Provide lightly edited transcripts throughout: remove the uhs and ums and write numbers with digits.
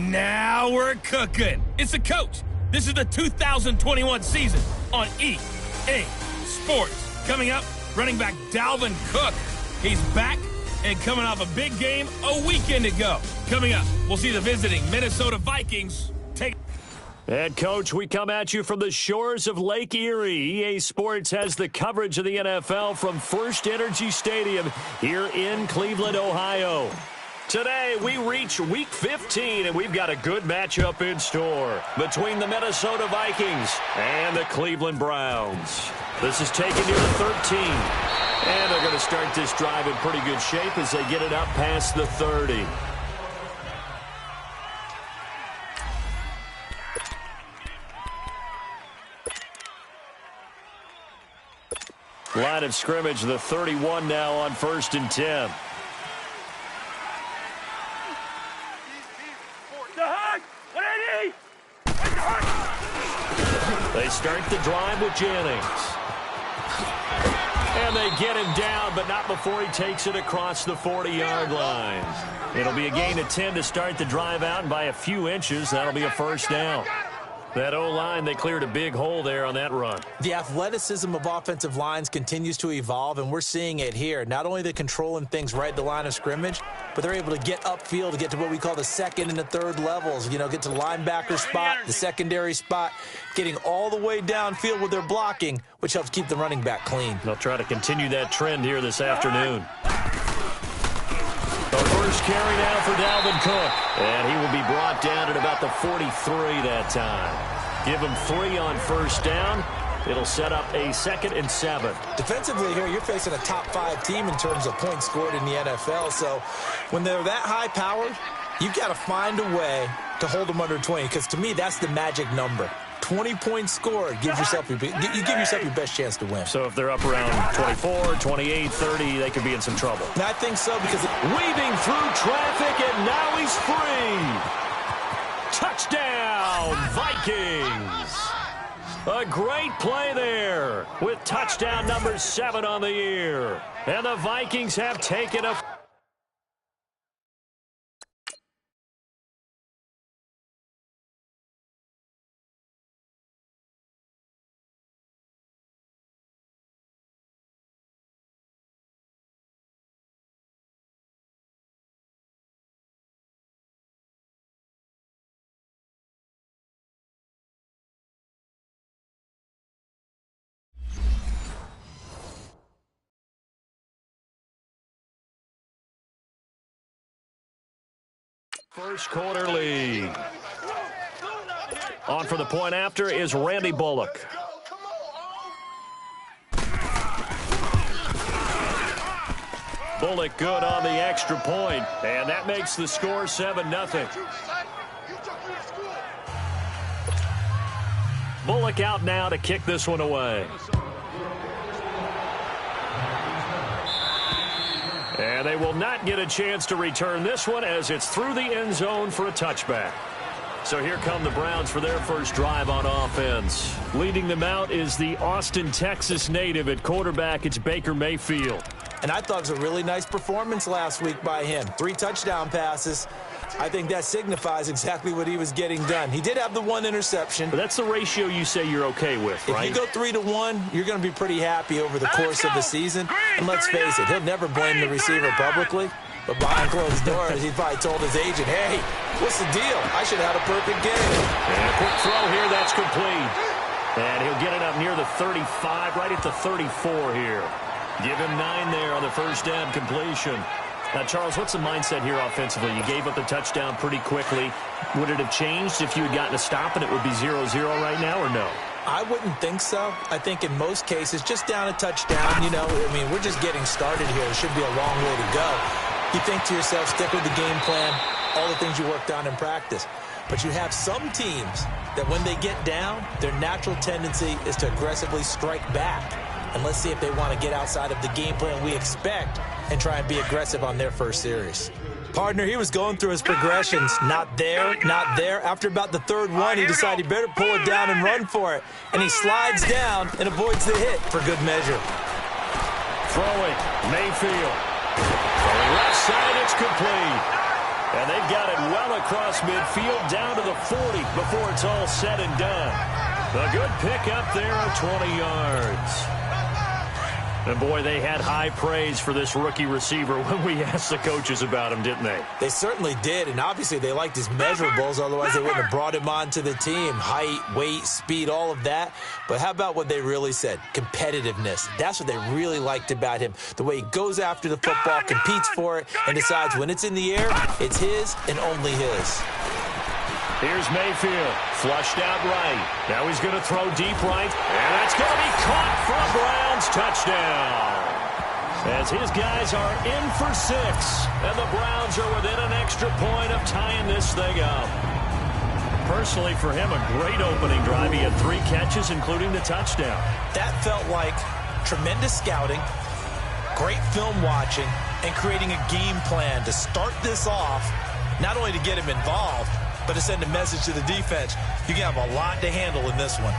Now we're cooking. It's the coach. This is the 2021 season on EA Sports. Coming up, running back Dalvin Cook. He's back and coming off a big game a weekend ago. Coming up, we'll see the visiting Minnesota Vikings take. And, Coach, we come at you from the shores of Lake Erie. EA Sports has the coverage of the NFL from First Energy Stadium here in Cleveland, Ohio. Today, we reach Week 15, and we've got a good matchup in store between the Minnesota Vikings and the Cleveland Browns. This is taken near the 13. And they're going to start this drive in pretty good shape as they get it up past the 30. Line of scrimmage, the 31 now on 1st and 10. They start the drive with Jennings. And they get him down, but not before he takes it across the 40-yard line. It'll be a gain of 10 to start the drive out, and by a few inches, that'll be a first down. That O-line, they cleared a big hole there on that run. The athleticism of offensive lines continues to evolve, and we're seeing it here. Not only they're controlling things right at the line of scrimmage, but they're able to get upfield to get to what we call the second and the third levels. You know, get to the linebacker spot, the secondary spot, getting all the way downfield with their blocking, which helps keep the running back clean. They'll try to continue that trend here this afternoon. The first carry now for Dalvin Cook. And he will be brought down at about the 43 that time. Give him 3 on first down. It'll set up a 2nd and 7. Defensively here, you're facing a top 5 team in terms of points scored in the NFL. So when they're that high-powered, you've got to find a way to hold them under 20. Because to me, that's the magic number. 20 points scored, you give yourself your best chance to win. So if they're up around 24, 28, 30, they could be in some trouble. And I think so because weaving through traffic, and now he's free. Touchdown, Vikings. A great play there with touchdown number 7 on the year. And the Vikings have taken a... First quarter lead. On for the point after is Randy Bullock. Bullock good on the extra point, and that makes the score 7-0. Bullock out now to kick this one away. And they will not get a chance to return this one as it's through the end zone for a touchback. So here come the Browns for their first drive on offense. Leading them out is the Austin, Texas native at quarterback. It's Baker Mayfield. And I thought it was a really nice performance last week by him. 3 touchdown passes. I think that signifies exactly what he was getting done. He did have the 1 interception. But that's the ratio you say you're okay with, right? If you go 3-1, you're going to be pretty happy over the course of the season. And let's face it, he'll never blame the receiver publicly. But behind closed doors, he probably told his agent, hey, what's the deal? I should have had a perfect game. And a quick throw here, that's complete. And he'll get it up near the 35, right at the 34 here. Give him 9 there on the first down completion. Now, Charles, what's the mindset here offensively? You gave up the touchdown pretty quickly. Would it have changed if you had gotten a stop and it would be 0-0 right now, or no? I wouldn't think so. I think in most cases, just down a touchdown, you know, I mean, we're just getting started here. It should be a long way to go. You think to yourself, stick with the game plan, all the things you worked on in practice. But you have some teams that when they get down, their natural tendency is to aggressively strike back. And let's see if they want to get outside of the game plan we expect and try and be aggressive on their first series. Partner, he was going through his progressions. Not there, not there. After about the 3rd one, he decided he better pull it down and run for it. And he slides down and avoids the hit for good measure. Throwing, Mayfield. On the left side, it's complete. And they've got it well across midfield down to the 40 before it's all said and done. A good pickup there of 20 yards. And, boy, they had high praise for this rookie receiver when we asked the coaches about him, didn't they? They certainly did, and obviously they liked his measurables. Otherwise, they wouldn't have brought him onto the team. Height, weight, speed, all of that. But how about what they really said? Competitiveness. That's what they really liked about him. The way he goes after the football, competes for it, and decides when it's in the air, it's his and only his. Here's Mayfield, flushed out right. Now he's going to throw deep right, and that's going to be caught for a Browns touchdown. As his guys are in for 6, and the Browns are within an extra point of tying this thing up. Personally, for him, a great opening drive. He had 3 catches, including the touchdown. That felt like tremendous scouting, great film watching, and creating a game plan to start this off, not only to get him involved, but to send a message to the defense. You can have a lot to handle in this one.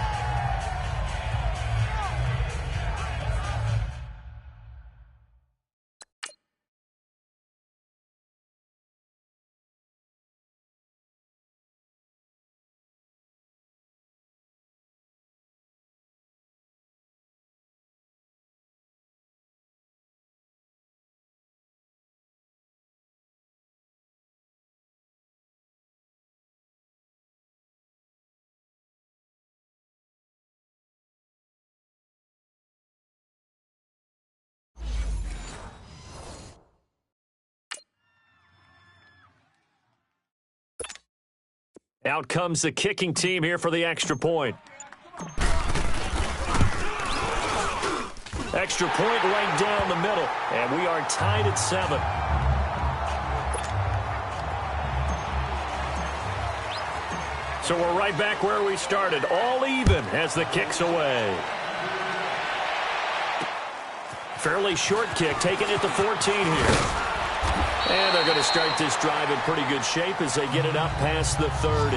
Out comes the kicking team here for the extra point. Extra point right down the middle, and we are tied at 7. So we're right back where we started, all even as the kick's away. Fairly short kick, taken at the 14 here. And they're going to start this drive in pretty good shape as they get it up past the 30.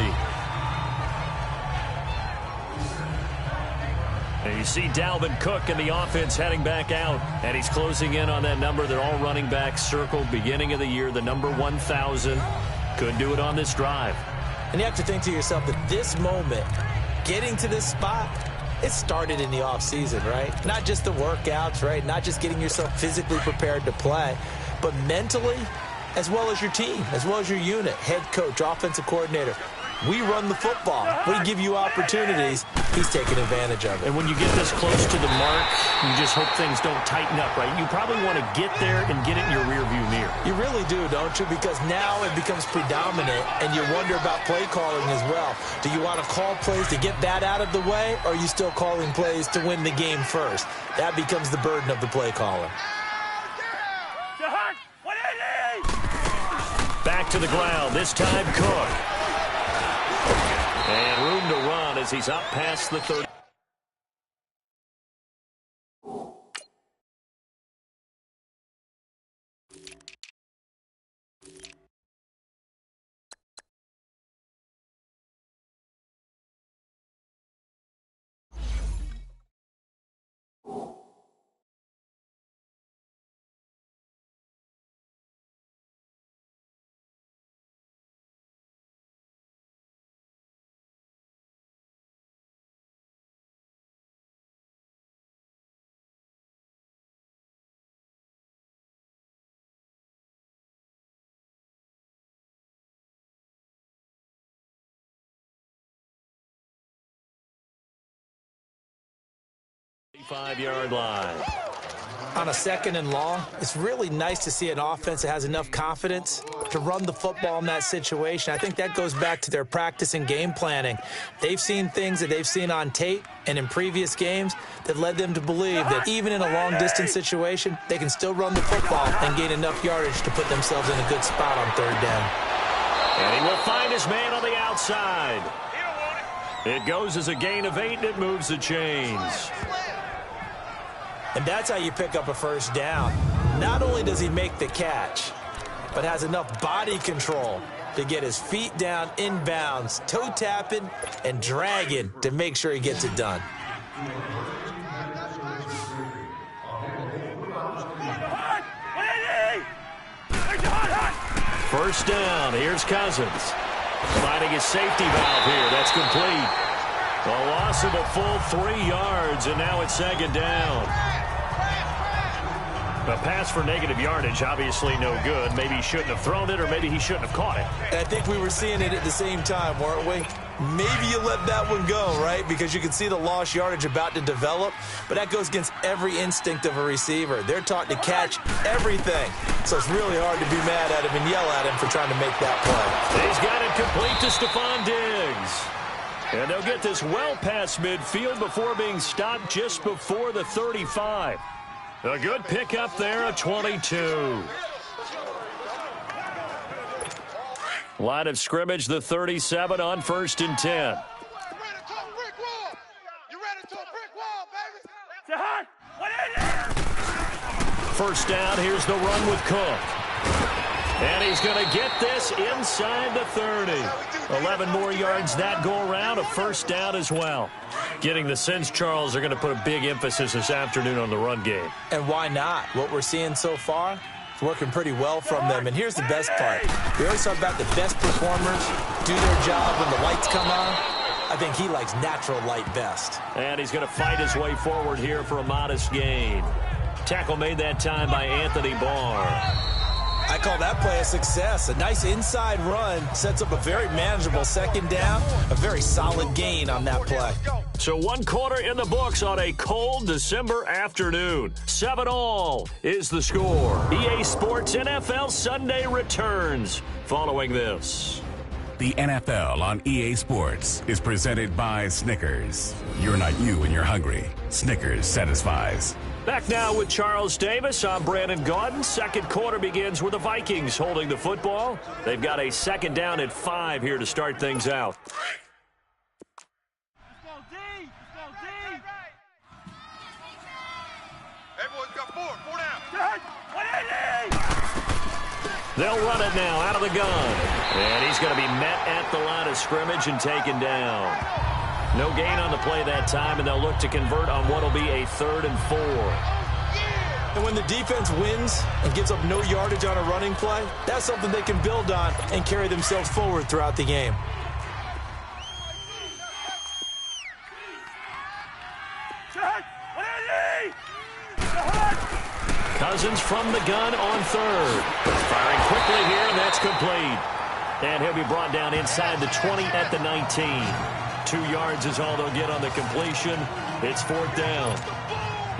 And you see Dalvin Cook in the offense heading back out. And he's closing in on that number that all running backs circled beginning of the year, the number 1,000. Could do it on this drive. And you have to think to yourself that this moment, getting to this spot, it started in the offseason, right? Not just the workouts, right? Not just getting yourself physically prepared to play, but mentally, as well as your team, as well as your unit, head coach, offensive coordinator. We run the football. We give you opportunities. He's taking advantage of it. And when you get this close to the mark, you just hope things don't tighten up, right? You probably want to get there and get it in your rearview mirror. You really do, don't you? Because now it becomes predominant, and you wonder about play calling as well. Do you want to call plays to get that out of the way, or are you still calling plays to win the game first? That becomes the burden of the play caller. Back to the ground, this time Cook. And room to run as he's up past the 30. Five-yard line. On a 2nd and long, it's really nice to see an offense that has enough confidence to run the football in that situation. I think that goes back to their practice and game planning. They've seen things that they've seen on tape and in previous games that led them to believe that even in a long-distance situation, they can still run the football and gain enough yardage to put themselves in a good spot on 3rd down. And he will find his man on the outside. It goes as a gain of 8, and it moves the chains. And that's how you pick up a 1st down. Not only does he make the catch, but has enough body control to get his feet down inbounds, toe tapping and dragging to make sure he gets it done. First down. Here's Cousins. Finding his safety valve here. That's complete. A loss of a full 3 yards, and now it's second down. A pass for negative yardage, obviously no good. Maybe he shouldn't have thrown it, or maybe he shouldn't have caught it. I think we were seeing it at the same time, weren't we? Maybe you let that one go, right? Because you can see the lost yardage about to develop, but that goes against every instinct of a receiver. They're taught to catch everything, so it's really hard to be mad at him and yell at him for trying to make that play. He's got it complete to Stephon Diggs. And they'll get this well past midfield before being stopped just before the 35. A good pickup there, a 22. Line of scrimmage, the 37 on 1st and 10. First down, here's the run with Cook. And he's going to get this inside the 30. 11 more yards that go around, a first down as well. Getting the sense, Charles, they're going to put a big emphasis this afternoon on the run game. And why not? What we're seeing so far, it's working pretty well from them. And here's the best part. We always talk about the best performers do their job when the lights come on. I think he likes natural light best. And he's going to fight his way forward here for a modest gain. Tackle made that time by Anthony Barr. I call that play a success. A nice inside run sets up a very manageable second down, a very solid gain on that play. So 1 quarter in the books on a cold December afternoon. 7-all is the score. EA Sports NFL Sunday returns following this. The NFL on EA Sports is presented by Snickers. You're not you when you're hungry. Snickers satisfies. Back now with Charles Davis. I'm Brandon Gaudin. Second quarter begins with the Vikings holding the football. They've got a second down at 5 here to start things out. Let's go D! Let's go D! Everyone's got 4 down. 180! They'll run it now out of the gun. And he's going to be met at the line of scrimmage and taken down. No gain on the play that time, and they'll look to convert on what will be a 3rd and 4. And when the defense wins and gives up no yardage on a running play, that's something they can build on and carry themselves forward throughout the game. Cousins from the gun on 3rd. Firing quickly here, and that's complete. And he'll be brought down inside the 20 at the 19. 2 yards is all they'll get on the completion. It's 4th down.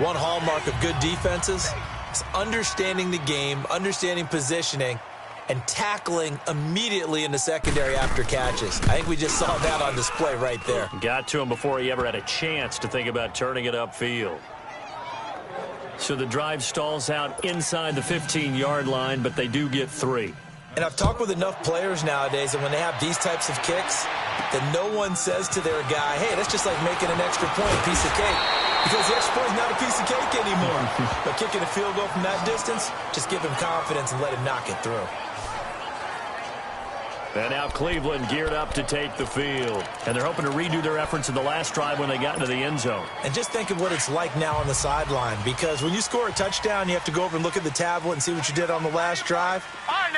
One hallmark of good defenses is understanding the game, understanding positioning, and tackling immediately in the secondary after catches. I think we just saw that on display right there. Got to him before he ever had a chance to think about turning it upfield. So the drive stalls out inside the 15-yard line, but they do get 3. And I've talked with enough players nowadays that when they have these types of kicks, that no one says to their guy, hey, that's just like making an extra point, a piece of cake. Because the extra point is not a piece of cake anymore. But kicking a field goal from that distance, just give him confidence and let him knock it through. And now Cleveland geared up to take the field. And they're hoping to redo their efforts in the last drive when they got into the end zone. And just think of what it's like now on the sideline. Because when you score a touchdown, you have to go over and look at the tablet and see what you did on the last drive.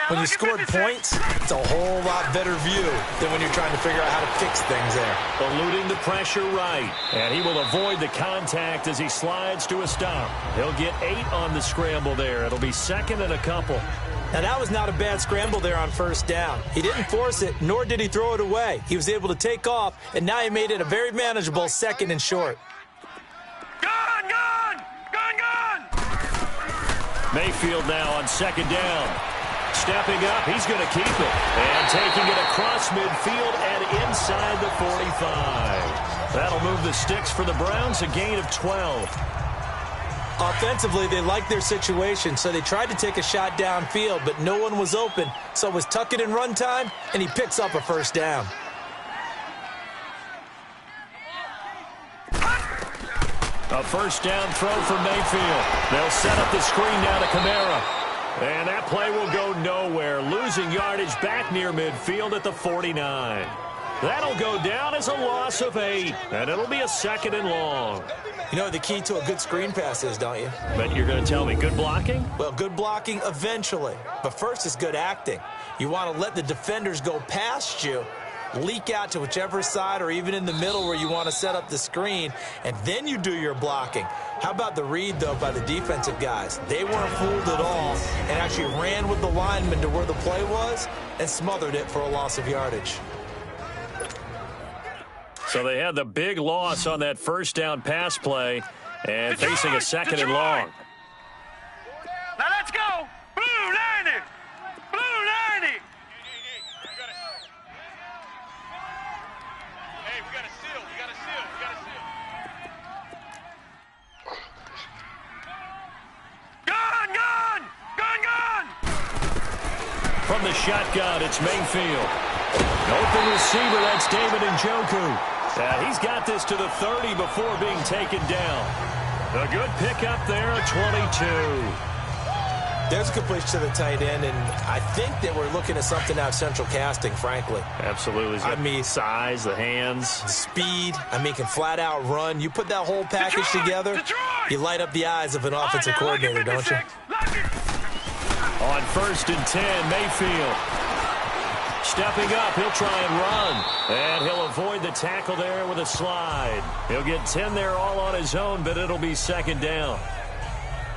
When you scored points, it's a whole lot better view than when you're trying to figure out how to fix things there. Eluding the pressure right. And he will avoid the contact as he slides to a stop. He'll get 8 on the scramble there. It'll be 2nd and a couple. Now, that was not a bad scramble there on 1st down. He didn't force it, nor did he throw it away. He was able to take off, and now he made it a very manageable 2nd and short. Gun! Mayfield now on 2nd down. Stepping up, he's going to keep it. And taking it across midfield and inside the 45. That'll move the sticks for the Browns, a gain of 12. Offensively, they liked their situation, so they tried to take a shot downfield, but no one was open. So it was tuck it and run time, and he picks up a 1st down. A 1st down throw for Mayfield. They'll set up the screen now to Kamara. And that play will go nowhere, losing yardage back near midfield at the 49. That'll go down as a loss of 8, and it'll be a 2nd and long. You know what the key to a good screen pass is, don't you? But you're going to tell me good blocking? Well, good blocking eventually. But first it's good acting. You want to let the defenders go past you, leak out to whichever side or even in the middle where you want to set up the screen, and then you do your blocking. How about the read, though, by the defensive guys? They weren't fooled at all and actually ran with the lineman to where the play was and smothered it for a loss of yardage. So they had the big loss on that first down pass play and facing a second and long. Now let's go. Blue 90. Blue 90. Hey, we got a seal. We got a seal. We got a seal. Gun, gun. Gun, gun. From the shotgun, it's Mayfield. Open receiver, that's David Njoku. He's got this to the 30 before being taken down. A good pickup there, a 22. There's a completion to the tight end, and I think that we're looking at something out of central casting, frankly. Absolutely. I mean, size, the hands. Speed, can flat out run. You put that whole package together, you light up the eyes of an offensive coordinator, don't you? On 1st and 10, Mayfield. Stepping up, he'll try and run. And he'll avoid the tackle there with a slide. He'll get 10 there all on his own, but it'll be second down.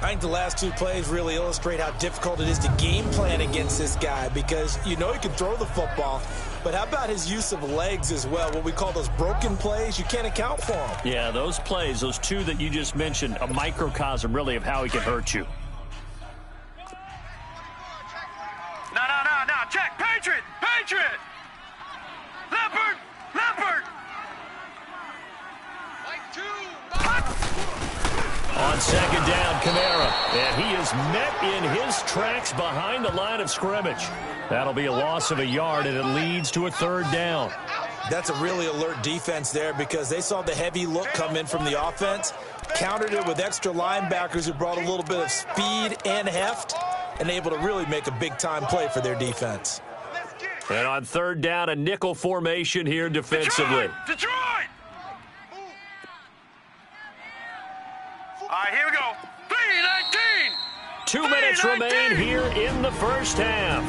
I think the last two plays really illustrate how difficult it is to game plan against this guy because you know he can throw the football, but how about his use of legs as well? What we call those broken plays, you can't account for them. Yeah, those plays, those two that you just mentioned, a microcosm really of how he can hurt you. No. Check. Patriot. Patriot. Leopard. Leopard. On second down, Kamara. And he is met in his tracks behind the line of scrimmage. That'll be a loss of a yard, and it leads to a third down. That's a really alert defense there because they saw the heavy look come in from the offense, countered it with extra linebackers who brought a little bit of speed and heft, and able to really make a big-time play for their defense. And on third down, a nickel formation here defensively. Detroit! All right, here we go. 3:19. 2 minutes remain here in the first half.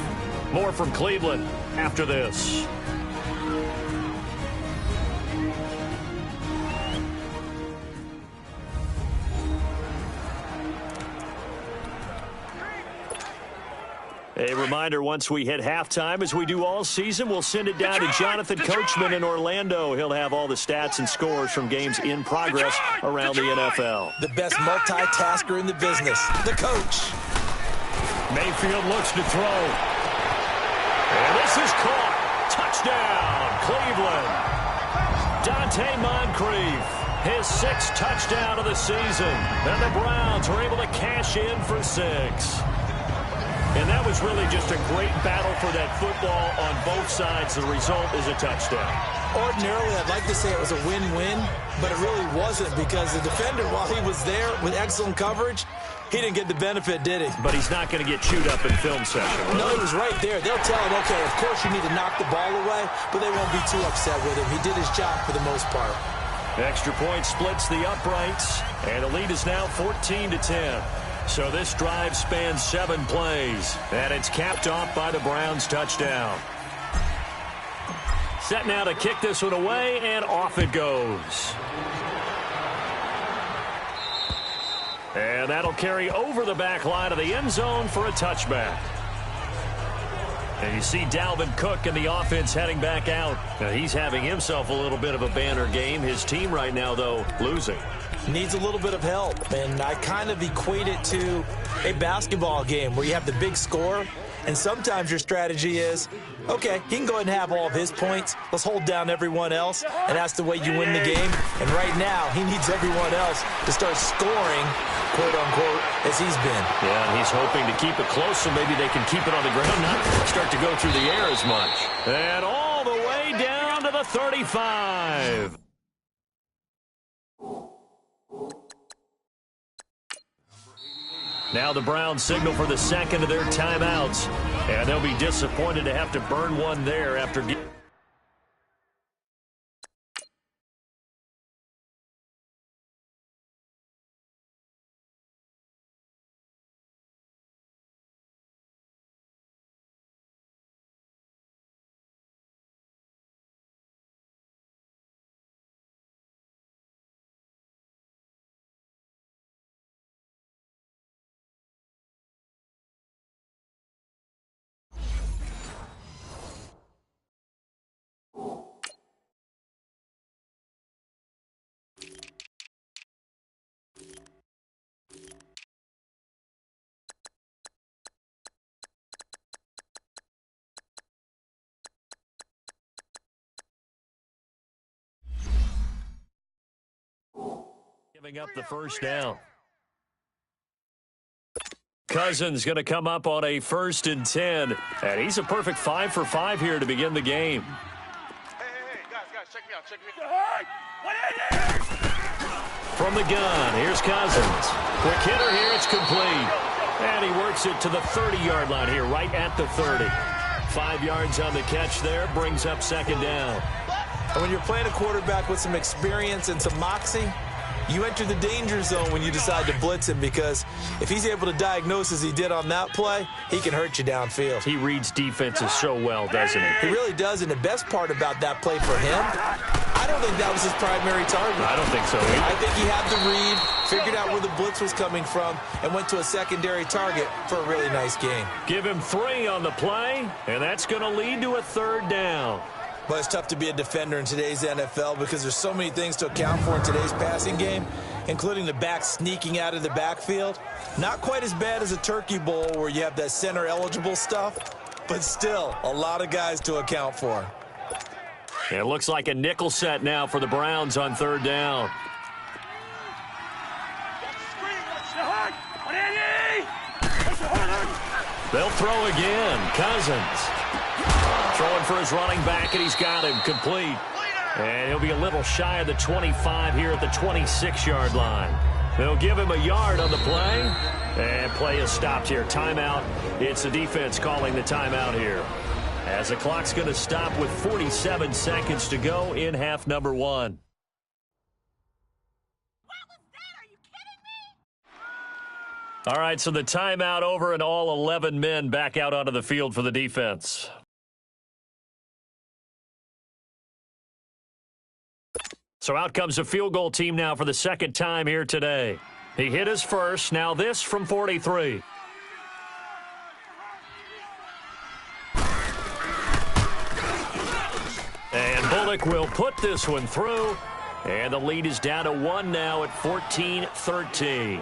More from Cleveland after this. A reminder, once we hit halftime, as we do all season, we'll send it down to Jonathan Coachman in Orlando. He'll have all the stats and scores from games in progress around the NFL. The best multitasker in the business, the coach. Mayfield looks to throw. And this is caught. Touchdown, Cleveland. Dante Moncrief, his 6th touchdown of the season. And the Browns are able to cash in for 6. And that was really just a great battle for that football on both sides. The result is a touchdown. Ordinarily, I'd like to say it was a win-win, but it really wasn't because the defender, while he was there with excellent coverage, he didn't get the benefit, did he? But he's not going to get chewed up in film session. Really. No, he was right there. They'll tell him, okay, of course you need to knock the ball away, but they won't be too upset with him. He did his job for the most part. Extra point splits the uprights, and the lead is now 14-10. So this drive spans 7 plays, and it's capped off by the Browns' touchdown. Set now to kick this one away, and off it goes. And that'll carry over the back line of the end zone for a touchback. And you see Dalvin Cook and the offense heading back out. Now, he's having himself a little bit of a banner game. His team right now, though, losing. Needs a little bit of help, and I kind of equate it to a basketball game where you have the big score, and sometimes your strategy is, okay, he can go ahead and have all of his points. Let's hold down everyone else, and that's the way you win the game. And right now, he needs everyone else to start scoring, quote-unquote, as he's been. Yeah, and he's hoping to keep it close so maybe they can keep it on the ground, not start to go through the air as much. And all the way down to the 35. Now the Browns signal for the second of their timeouts, and they'll be disappointed to have to burn one there after giving up the first down. Cousins going to come up on a 1st and 10, and he's a perfect 5 for 5 here to begin the game. Hey, guys, check me out. From the gun, here's Cousins. Quick hitter here, it's complete. And he works it to the 30-yard line here, right at the 30. 5 yards on the catch there, brings up 2nd down. And when you're playing a quarterback with some experience and some moxie, you enter the danger zone when you decide to blitz him, because if he's able to diagnose as he did on that play, he can hurt you downfield. He reads defenses so well, doesn't he? He really does, and the best part about that play for him, I don't think that was his primary target. I don't think so either. I think he had the read, figured out where the blitz was coming from, and went to a secondary target for a really nice game. Give him 3 on the play, and that's going to lead to a 3rd down. But it's tough to be a defender in today's NFL because there's so many things to account for in today's passing game, including the back sneaking out of the backfield. Not quite as bad as a turkey bowl where you have that center-eligible stuff, but still a lot of guys to account for. It looks like a nickel set now for the Browns on 3rd down. They'll throw again. Cousins throwing for his running back, and he's got him complete. And he'll be a little shy of the 25 here at the 26-yard line. They'll give him a yard on the play. And play is stopped here. Timeout. It's the defense calling the timeout here, as the clock's going to stop with 47 seconds to go in half number 1. All right, so the timeout over, and all 11 men back out onto the field for the defense. So out comes a field goal team now for the 2nd time here today. He hit his first. Now this from 43. And Bullock will put this one through. And the lead is down to 1 now at 14-13.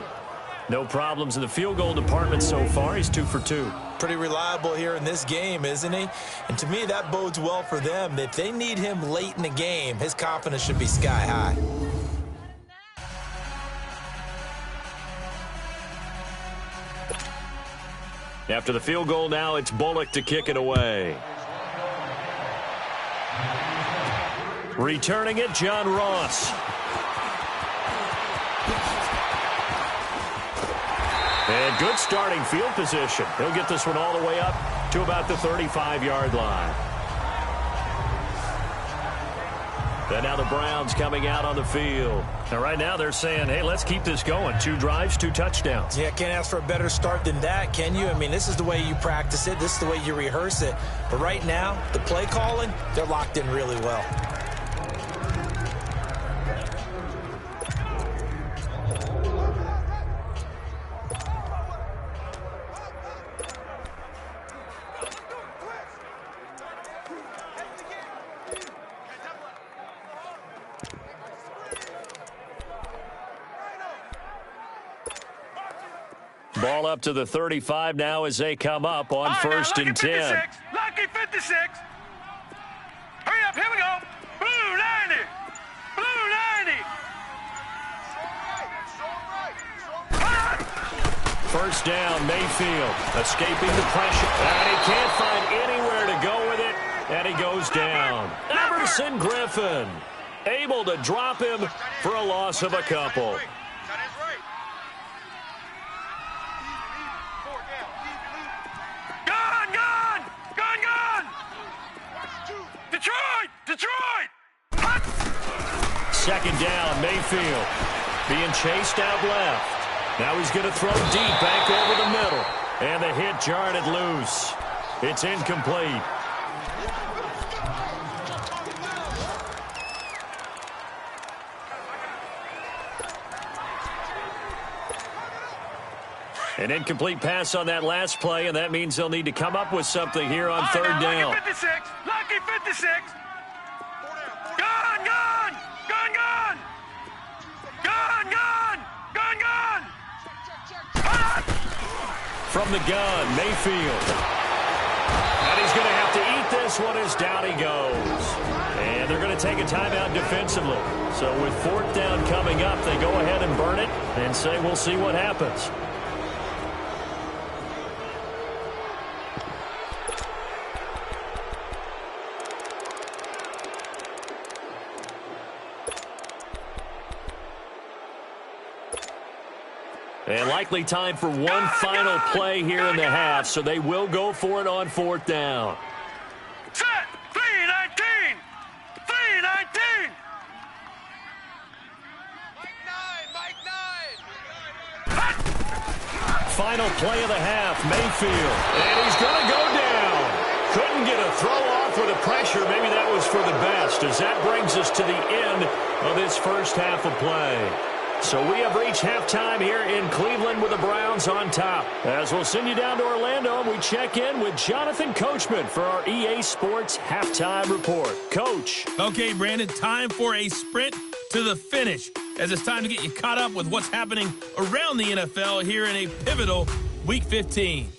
No problems in the field goal department so far. He's 2 for 2. Pretty reliable here in this game, isn't he? And to me, that bodes well for them. If they need him late in the game, his confidence should be sky high. After the field goal now, it's Bullock to kick it away. Returning it, John Ross. And good starting field position. He'll get this one all the way up to about the 35-yard line. Then now the Browns coming out on the field. Now right now they're saying, hey, let's keep this going. 2 drives, 2 touchdowns. Yeah, can't ask for a better start than that, can you? I mean, this is the way you practice it. This is the way you rehearse it. But right now, the play calling, they're locked in really well. Ball up to the 35 now as they come up on 1st and 10. Lucky 56. Hurry up, here we go. Blue 90. Blue 90. 1st down, Mayfield escaping the pressure. And he can't find anywhere to go with it. And he goes down. Everson Griffin able to drop him for a loss of a couple. Detroit! 2nd down, Mayfield being chased out left. Now he's going to throw deep back over the middle. And the hit jarred it loose. It's incomplete. An incomplete pass on that last play, and that means they'll need to come up with something here on 3rd down. Lucky 56! Lucky 56! Gun! Gun! Gun! Gun! Gun! Gun! Gun! Gun! From the gun, Mayfield. And he's going to have to eat this one as down he goes. And And they're going to take a timeout defensively. So with 4th down coming up, they go ahead and burn it and say we'll see what happens. And likely time for one final play here in the half, so they will go for it on 4th down. Set! 3-19! 3-19! Mike 9! Final play of the half, Mayfield. And he's going to go down. Couldn't get a throw off with the pressure. Maybe that was for the best, as that brings us to the end of this first half of play. So we have reached halftime here in Cleveland with the Browns on top. As we'll send you down to Orlando, and we check in with Jonathan Coachman for our EA Sports Halftime Report. Coach. Okay, Brandon, time for a sprint to the finish, as it's time to get you caught up with what's happening around the NFL here in a pivotal Week 15.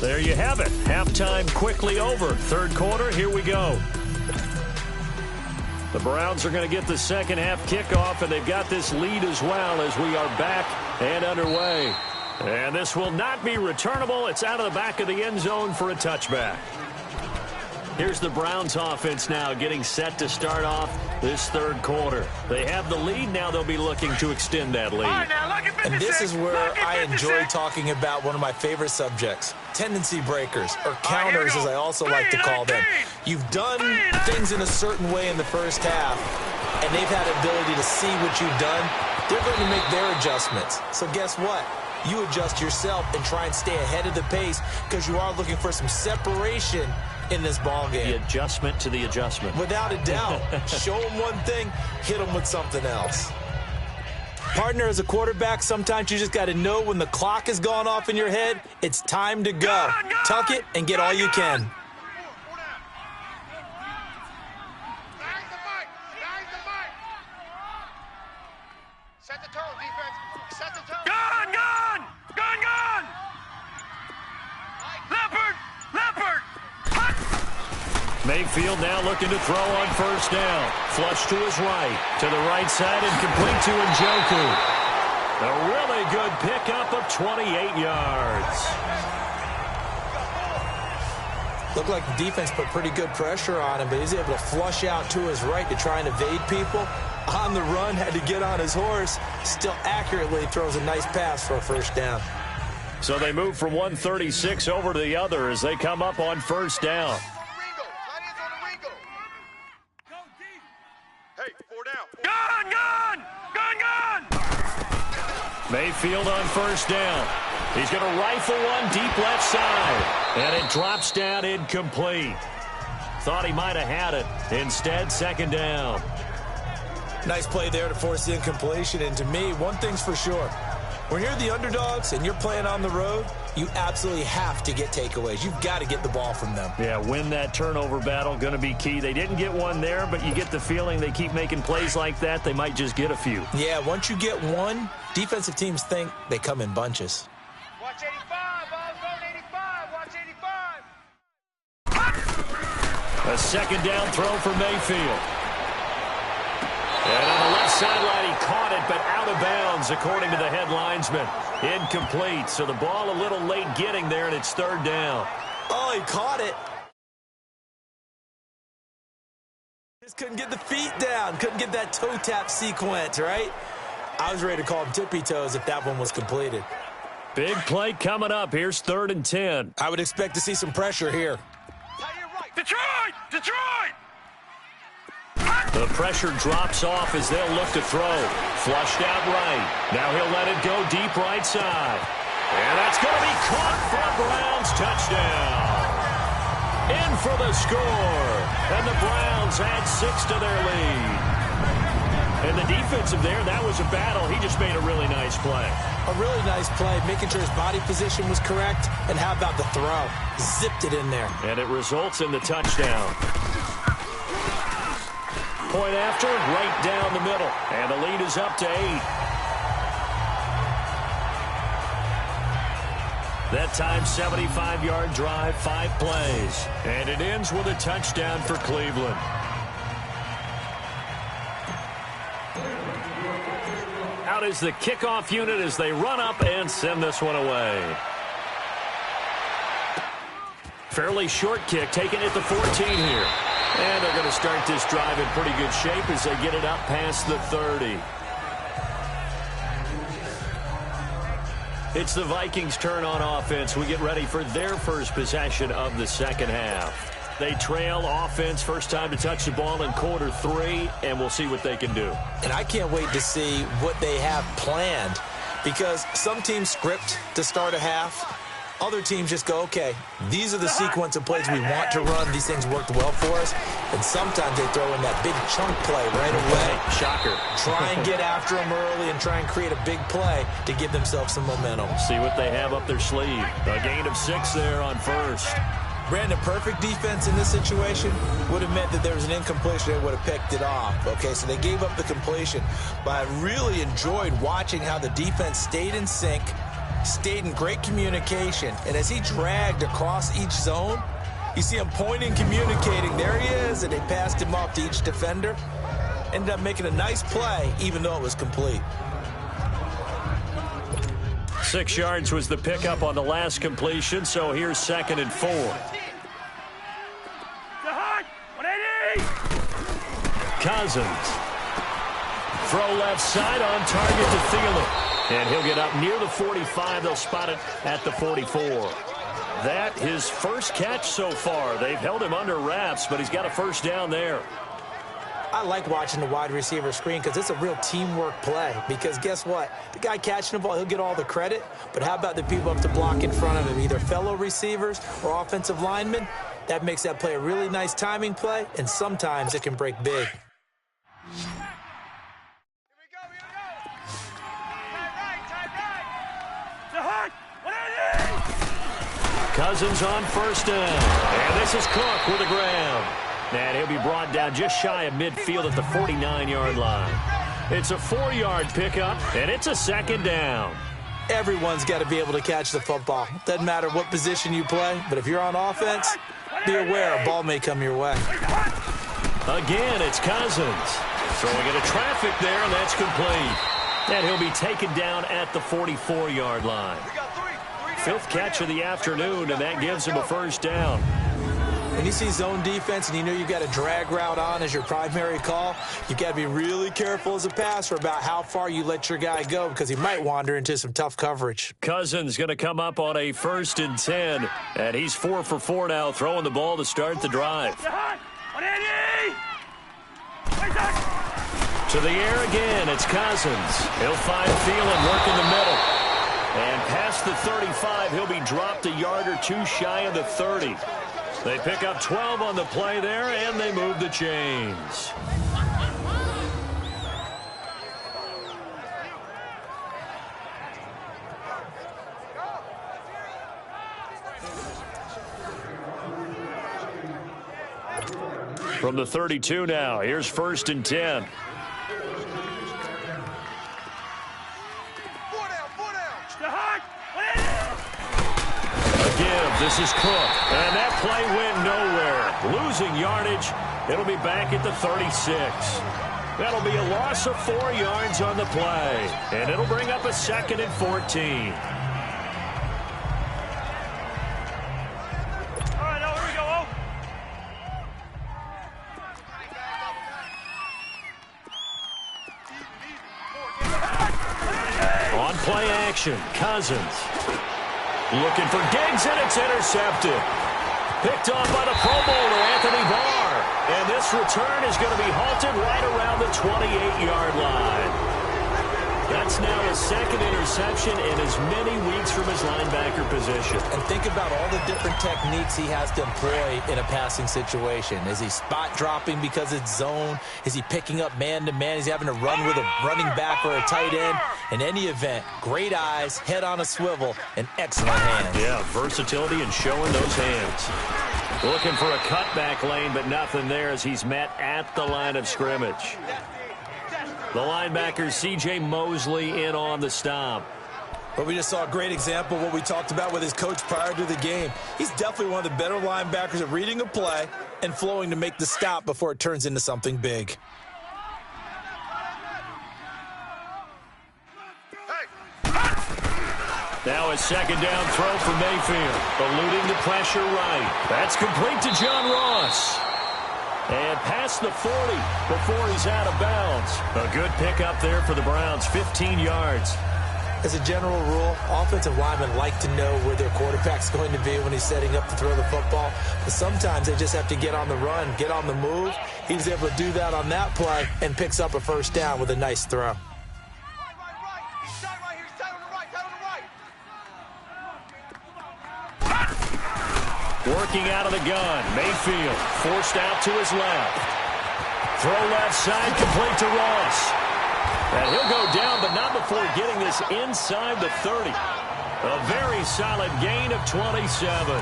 There you have it. Halftime quickly over. 3rd quarter, here we go. The Browns are going to get the second half kickoff, and they've got this lead as well as we are back and underway. And this will not be returnable. It's out of the back of the end zone for a touchback. Here's the Browns offense now getting set to start off this 3rd quarter. They have the lead. Now they'll be looking to extend that lead. All right, now, look at 56. And this is where I enjoy 56. talking about one of my favorite subjects, tendency breakers, or counters as I also like to call them. You've done things in a certain way in the first half, and they've had the ability to see what you've done. They're going to make their adjustments. So guess what? You adjust yourself and try and stay ahead of the pace because you are looking for some separation in this ball game. The adjustment to the adjustment. Without a doubt. Show them one thing, hit them with something else. Partner, as a quarterback, sometimes you just got to know when the clock has gone off in your head, it's time to go. Tuck it and get all you can. Set the tone, defense. Set the tone. Gone, gone! Gone, gone! Leopard! Leopard! Mayfield now looking to throw on 1st down. Flush to his right. To the right side and complete to Njoku. A really good pickup of 28 yards. Looked like the defense put pretty good pressure on him, but he's able to flush out to his right to try and evade people. On the run, had to get on his horse. Still accurately throws a nice pass for a 1st down. So they move from 136 over to the other as they come up on 1st down. Hey, 4 down. Gone, gone! Gone, gone! Mayfield on 1st down. He's going to rifle one deep left side. And it drops down incomplete. Thought he might have had it. Instead, 2nd down. Nice play there to force the incompletion. And to me, one thing's for sure. When you're the underdogs and you're playing on the road, you absolutely have to get takeaways. You've got to get the ball from them. Yeah, win that turnover battle, going to be key. They didn't get one there, but you get the feeling they keep making plays like that, they might just get a few. Yeah, once you get one, defensive teams think they come in bunches. Watch 85, ball's going 85, watch 85. A 2nd down throw for Mayfield. And on the left sideline, he caught it, but out of bounds, according to the head linesman. Incomplete, so the ball a little late getting there, and it's 3rd down. Oh, he caught it. Just couldn't get the feet down. Couldn't get that toe tap sequence, right? I was ready to call him tippy toes if that one was completed. Big play coming up. Here's 3rd and 10. I would expect to see some pressure here. Detroit! Detroit! The pressure drops off as they'll look to throw. Flushed out right. Now he'll let it go deep right side. And that's going to be caught for a Browns touchdown. In for the score. And the Browns add 6 to their lead. And the defensive there, that was a battle. He just made a really nice play. A really nice play, making sure his body position was correct. And how about the throw? Zipped it in there. And it results in the touchdown. Point after, right down the middle. And the lead is up to 8. That time, 75-yard drive, 5 plays. And it ends with a touchdown for Cleveland. Out is the kickoff unit as they run up and send this one away. Fairly short kick, taken at the 14 here. And they're going to start this drive in pretty good shape as they get it up past the 30. It's the Vikings' turn on offense. We get ready for their first possession of the second half. They trail offense, first time to touch the ball in quarter 3, and we'll see what they can do. And I can't wait to see what they have planned, because some teams script to start a half. Other teams just go, okay, these are the sequence of plays we want to run. These things worked well for us. And sometimes they throw in that big chunk play right away. Shocker. Try and get after them early and try and create a big play to give themselves some momentum. See what they have up their sleeve. A gain of 6 there on first. Brandon, perfect defense in this situation would have meant that there was an incompletion. They would have picked it off. Okay, so they gave up the completion. But I really enjoyed watching how the defense stayed in sync, stayed in great communication. And as he dragged across each zone, you see him pointing, communicating. There he is, and they passed him off to each defender. Ended up making a nice play, even though it was complete. 6 yards was the pickup on the last completion, so here's 2nd and 4. Cousins. Throw left side on target to Thielen. And he'll get up near the 45. They'll spot it at the 44. That his first catch so far. They've held him under wraps, but he's got a first down there. I like watching the wide receiver screen because it's a real teamwork play. Because guess what? The guy catching the ball, he'll get all the credit. But how about the people up to block in front of him, either fellow receivers or offensive linemen? That makes that play a really nice timing play, and sometimes it can break big. Cousins on first down. And this is Cook with the ground. And he'll be brought down just shy of midfield at the 49-yard line. It's a 4-yard pickup, and it's a 2nd down. Everyone's got to be able to catch the football. Doesn't matter what position you play, but if you're on offense, be aware a ball may come your way. Again, it's Cousins. Throwing into traffic there, and that's complete. And he'll be taken down at the 44-yard line. 5th catch of the afternoon, and that gives him a first down. When you see zone defense and you know you've got a drag route on as your primary call, you've got to be really careful as a passer about how far you let your guy go because he might wander into some tough coverage. Cousins going to come up on a 1st and 10, and he's 4 for 4 now, throwing the ball to start the drive. To the air again, it's Cousins. He'll find Thielen working the middle. And past the 35, he'll be dropped a yard or 2 shy of the 30. They pick up 12 on the play there, and they move the chains. From the 32 now, here's 1st and 10. This is Cook, and that play went nowhere. Losing yardage, it'll be back at the 36. That'll be a loss of 4 yards on the play, and it'll bring up a 2nd and 14. All right, now here we go. On play action, Cousins. Looking for Diggs, and it's intercepted. Picked off by the Pro Bowler, Anthony Barr. And this return is going to be halted right around the 28-yard line. That's now his 2nd interception in as many weeks from his linebacker position. And think about all the different techniques he has to employ in a passing situation. Is he spot dropping because it's zone? Is he picking up man-to-man? Is he having to run with a running back or a tight end? In any event, great eyes, head on a swivel, and excellent hands. Yeah, versatility and showing those hands. Looking for a cutback lane, but nothing there as he's met at the line of scrimmage. The linebacker, C.J. Mosley, in on the stop. But we just saw a great example of what we talked about with his coach prior to the game. He's definitely one of the better linebackers at reading a play and flowing to make the stop before it turns into something big. Now a second down throw for Mayfield. Eluding the pressure right. That's complete to John Ross. And past the 40 before he's out of bounds. A good pickup there for the Browns, 15 yards. As a general rule, offensive linemen like to know where their quarterback's going to be when he's setting up to throw the football. But sometimes they just have to get on the run, get on the move. He was able to do that on that play and picks up a first down with a nice throw. Working out of the gun. Mayfield forced out to his left. Throw left side, complete to Ross. And he'll go down, but not before getting this inside the 30. A very solid gain of 27.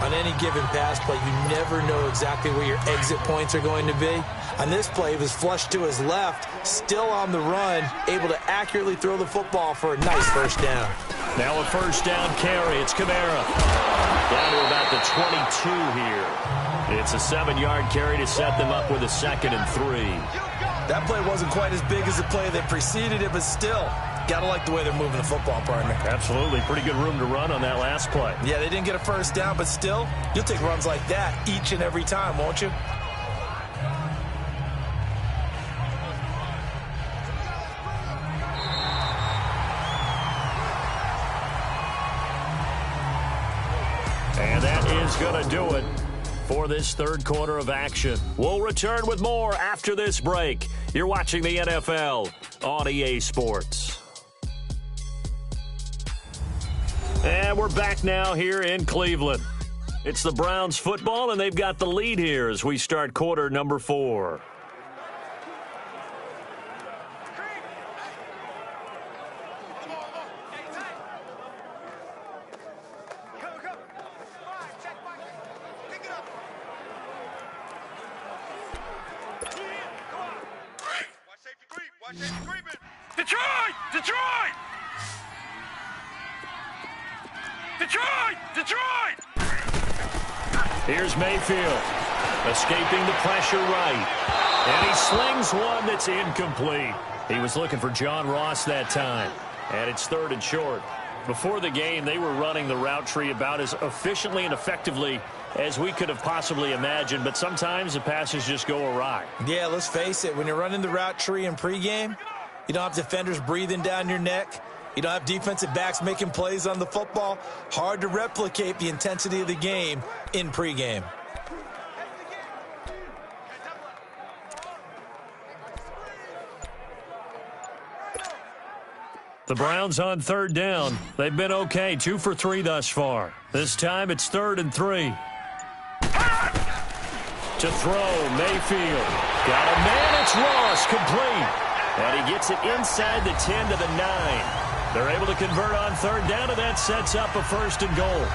On any given pass play, you never know exactly where your exit points are going to be. On this play, he was flushed to his left, still on the run, able to accurately throw the football for a nice first down. Now a first down carry. It's Kamara. Down to about the 22 here. It's a 7-yard carry to set them up with a 2nd and 3. That play wasn't quite as big as the play that preceded it, but still, got to like the way they're moving the football, partner. Absolutely. Pretty good room to run on that last play. Yeah, they didn't get a first down, but still, you'll take runs like that each and every time, won't you? And that is going to do it for this third quarter of action. We'll return with more after this break. You're watching the NFL on EA Sports. And we're back now here in Cleveland. It's the Browns football, and they've got the lead here as we start quarter number 4. Detroit! Detroit! Detroit! Detroit! Here's Mayfield, escaping the pressure right. And he slings one that's incomplete. He was looking for John Ross that time. And it's 3rd and short. Before the game, they were running the route tree about as efficiently and effectively as we could have possibly imagined, but sometimes the passes just go awry. Yeah, let's face it. When you're running the route tree in pregame, you don't have defenders breathing down your neck. You don't have defensive backs making plays on the football. Hard to replicate the intensity of the game in pregame. The Browns on 3rd down. They've been okay, 2 for 3 thus far. This time it's 3rd and 3. To throw, Mayfield. Got a man, it's Ross, complete. And he gets it inside the 10 to the 9. They're able to convert on 3rd down, and that sets up a 1st and goal.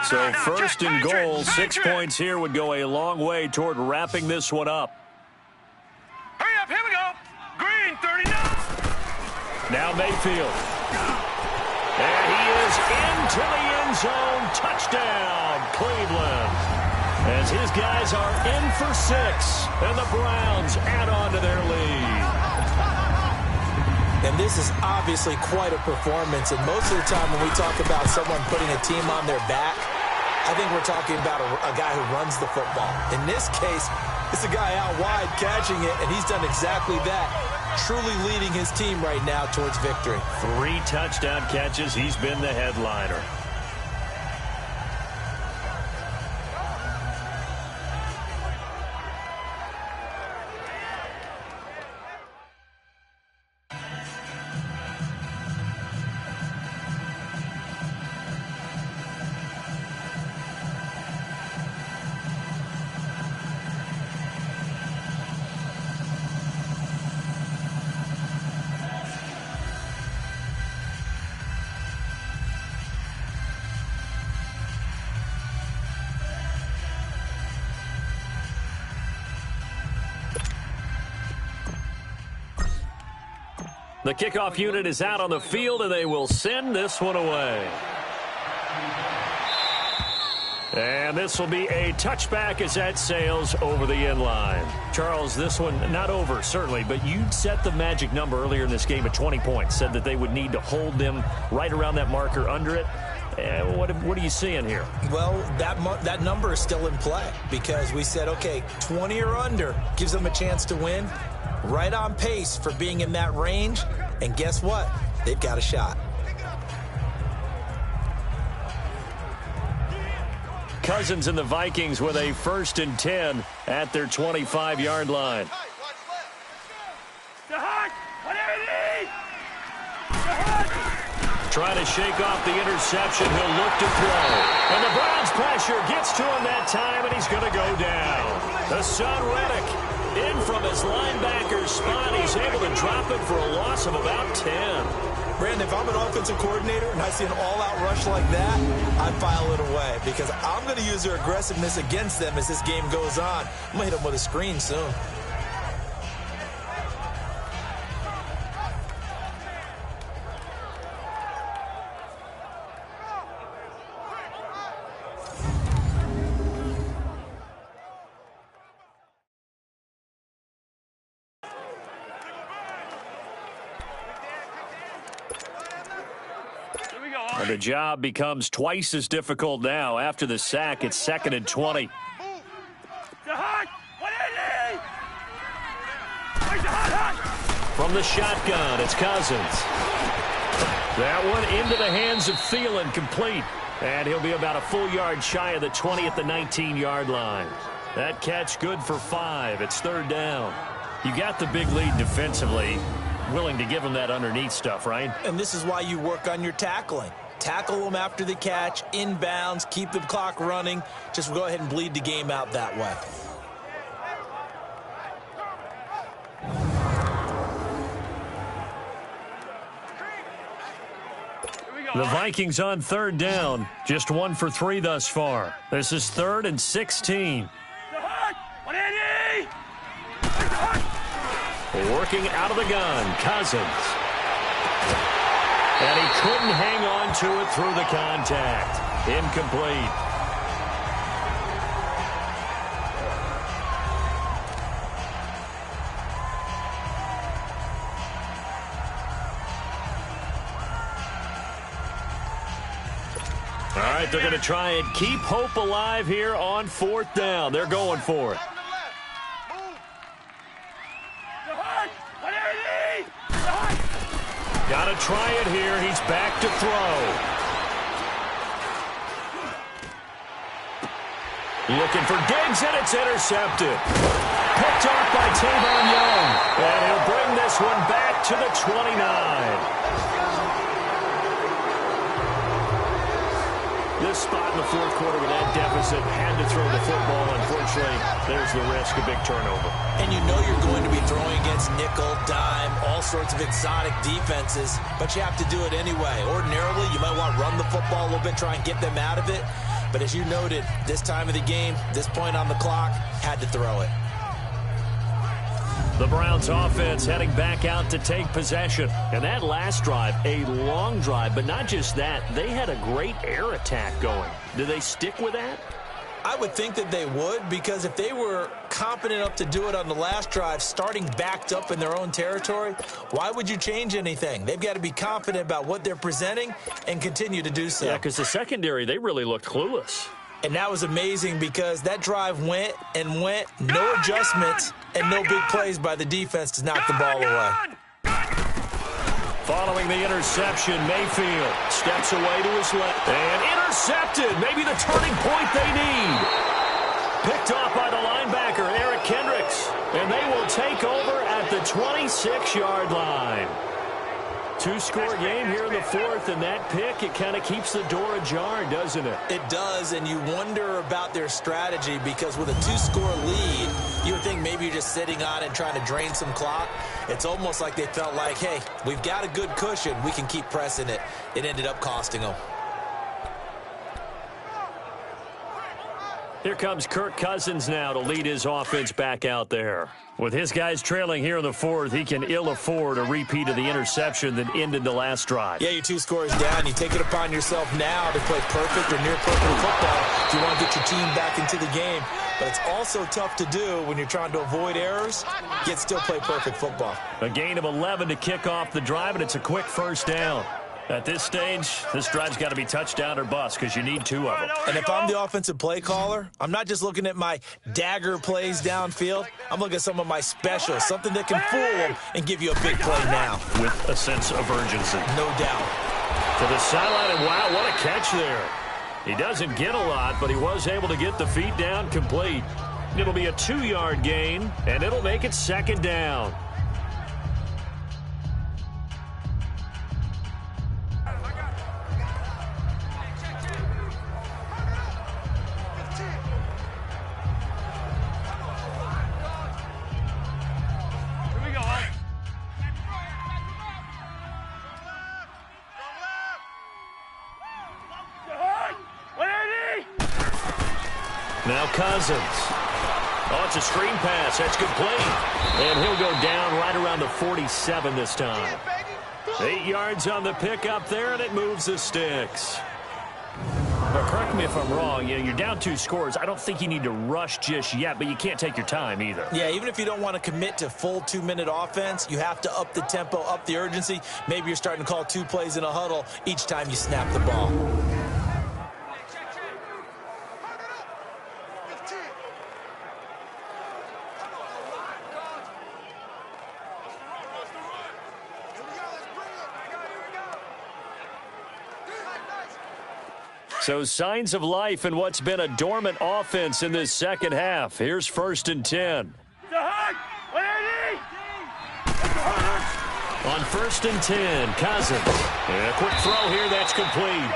So 1st and goal, 6 points here would go a long way toward wrapping this one up. Hurry up, here we go. Green, 39. Now Mayfield. And he is into the end zone. Touchdown, Cleveland. As his guys are in for 6, and the Browns add on to their lead. And this is obviously quite a performance. And most of the time when we talk about someone putting a team on their back, I think we're talking about a guy who runs the football. In this case, it's a guy out wide catching it, and he's done exactly that. Truly leading his team right now towards victory. 3 touchdown catches. He's been the headliner. The kickoff unit is out on the field, and they will send this one away. And this will be a touchback as that sails over the end line. Charles, this one not over, certainly, but you set the magic number earlier in this game at 20 points, said that they would need to hold them right around that marker under it. What are you seeing here? Well, that number is still in play because we said, okay, 20 or under gives them a chance to win. Right on pace for being in that range. And guess what? They've got a shot. Cousins and the Vikings with a 1st and 10 at their 25-yard line. Trying to shake off the interception. He'll look to throw. And the Browns pressure gets to him that time, and he's going to go down. Hassan Reddick in from his linebacker's spot. He's able to drop it for a loss of about 10. Brandon, if I'm an offensive coordinator and I see an all-out rush like that, I file it away because I'm going to use their aggressiveness against them as this game goes on. I'm going to hit them with a screen soon. And the job becomes twice as difficult now. After the sack, it's 2nd and 20. From the shotgun, it's Cousins. That one into the hands of Thielen, complete. And he'll be about a full yard shy of the 20 at the 19-yard line. That catch good for 5. It's 3rd down. You got the big lead defensively. Willing to give them that underneath stuff, right? And this is why you work on your tackling. Tackle them after the catch, inbounds, keep the clock running. Just go ahead and bleed the game out that way. The Vikings on 3rd down. Just 1 for 3 thus far. This is 3rd and 16. Working out of the gun, Cousins. And he couldn't hang on to it through the contact. Incomplete. All right, they're going to try and keep hope alive here on 4th down. They're going for it. Got to try it here. He's back to throw. Looking for Diggs, and it's intercepted. Picked off by Tavon Young. And he'll bring this one back to the 29. This spot in the 4th quarter with that deficit, had to throw the football. Unfortunately, there's the risk of big turnover. And you know you're going to be throwing against nickel, dime, all sorts of exotic defenses, but you have to do it anyway. Ordinarily, you might want to run the football a little bit, try and get them out of it. But as you noted, this time of the game, this point on the clock, had to throw it. The Browns offense heading back out to take possession. And that last drive, a long drive, but not just that. They had a great air attack going. Do they stick with that? I would think that they would, because if they were competent enough to do it on the last drive, starting backed up in their own territory, why would you change anything? They've got to be confident about what they're presenting and continue to do so. Yeah, because the secondary, they really looked clueless. And that was amazing because that drive went and went, no adjustments, and no big plays by the defense to knock the ball away. Following the interception, Mayfield steps away to his left. And intercepted, maybe the turning point they need. Picked off by the linebacker, Eric Kendricks. And they will take over at the 26-yard line. 2-score game here in the 4th, and that pick, it kind of keeps the door ajar, doesn't it? It does, and you wonder about their strategy because with a 2-score lead, you would think maybe you're just sitting on it and trying to drain some clock. It's almost like they felt like, hey, we've got a good cushion. We can keep pressing it. It ended up costing them. Here comes Kirk Cousins now to lead his offense back out there. With his guys trailing here in the fourth, he can ill afford a repeat of the interception that ended the last drive. Yeah, you're 2 scores down. You take it upon yourself now to play perfect or near perfect football if you want to get your team back into the game. But it's also tough to do when you're trying to avoid errors, yet still play perfect football. A gain of 11 to kick off the drive, and it's a quick first down. At this stage, this drive's got to be touchdown or bust because you need 2 of them. And if I'm the offensive play caller, I'm not just looking at my dagger plays downfield. I'm looking at some of my specials, something that can fool them and give you a big play now. With a sense of urgency. No doubt. To the sideline, and wow, what a catch there. He doesn't get a lot, but he was able to get the feet down complete. It'll be a 2-yard gain, and it'll make it second down. Now Cousins. Oh, it's a screen pass. That's complete. And he'll go down right around the 47 this time. 8 yards on the pickup there, and it moves the sticks. Now, correct me if I'm wrong. You're down 2 scores. I don't think you need to rush just yet, but you can't take your time either. Yeah, even if you don't want to commit to full 2-minute offense, you have to up the tempo, up the urgency. Maybe you're starting to call 2 plays in a huddle each time you snap the ball. So signs of life in what's been a dormant offense in this second half. Here's 1st and 10. On 1st and 10, Cousins. And a quick throw here, that's complete.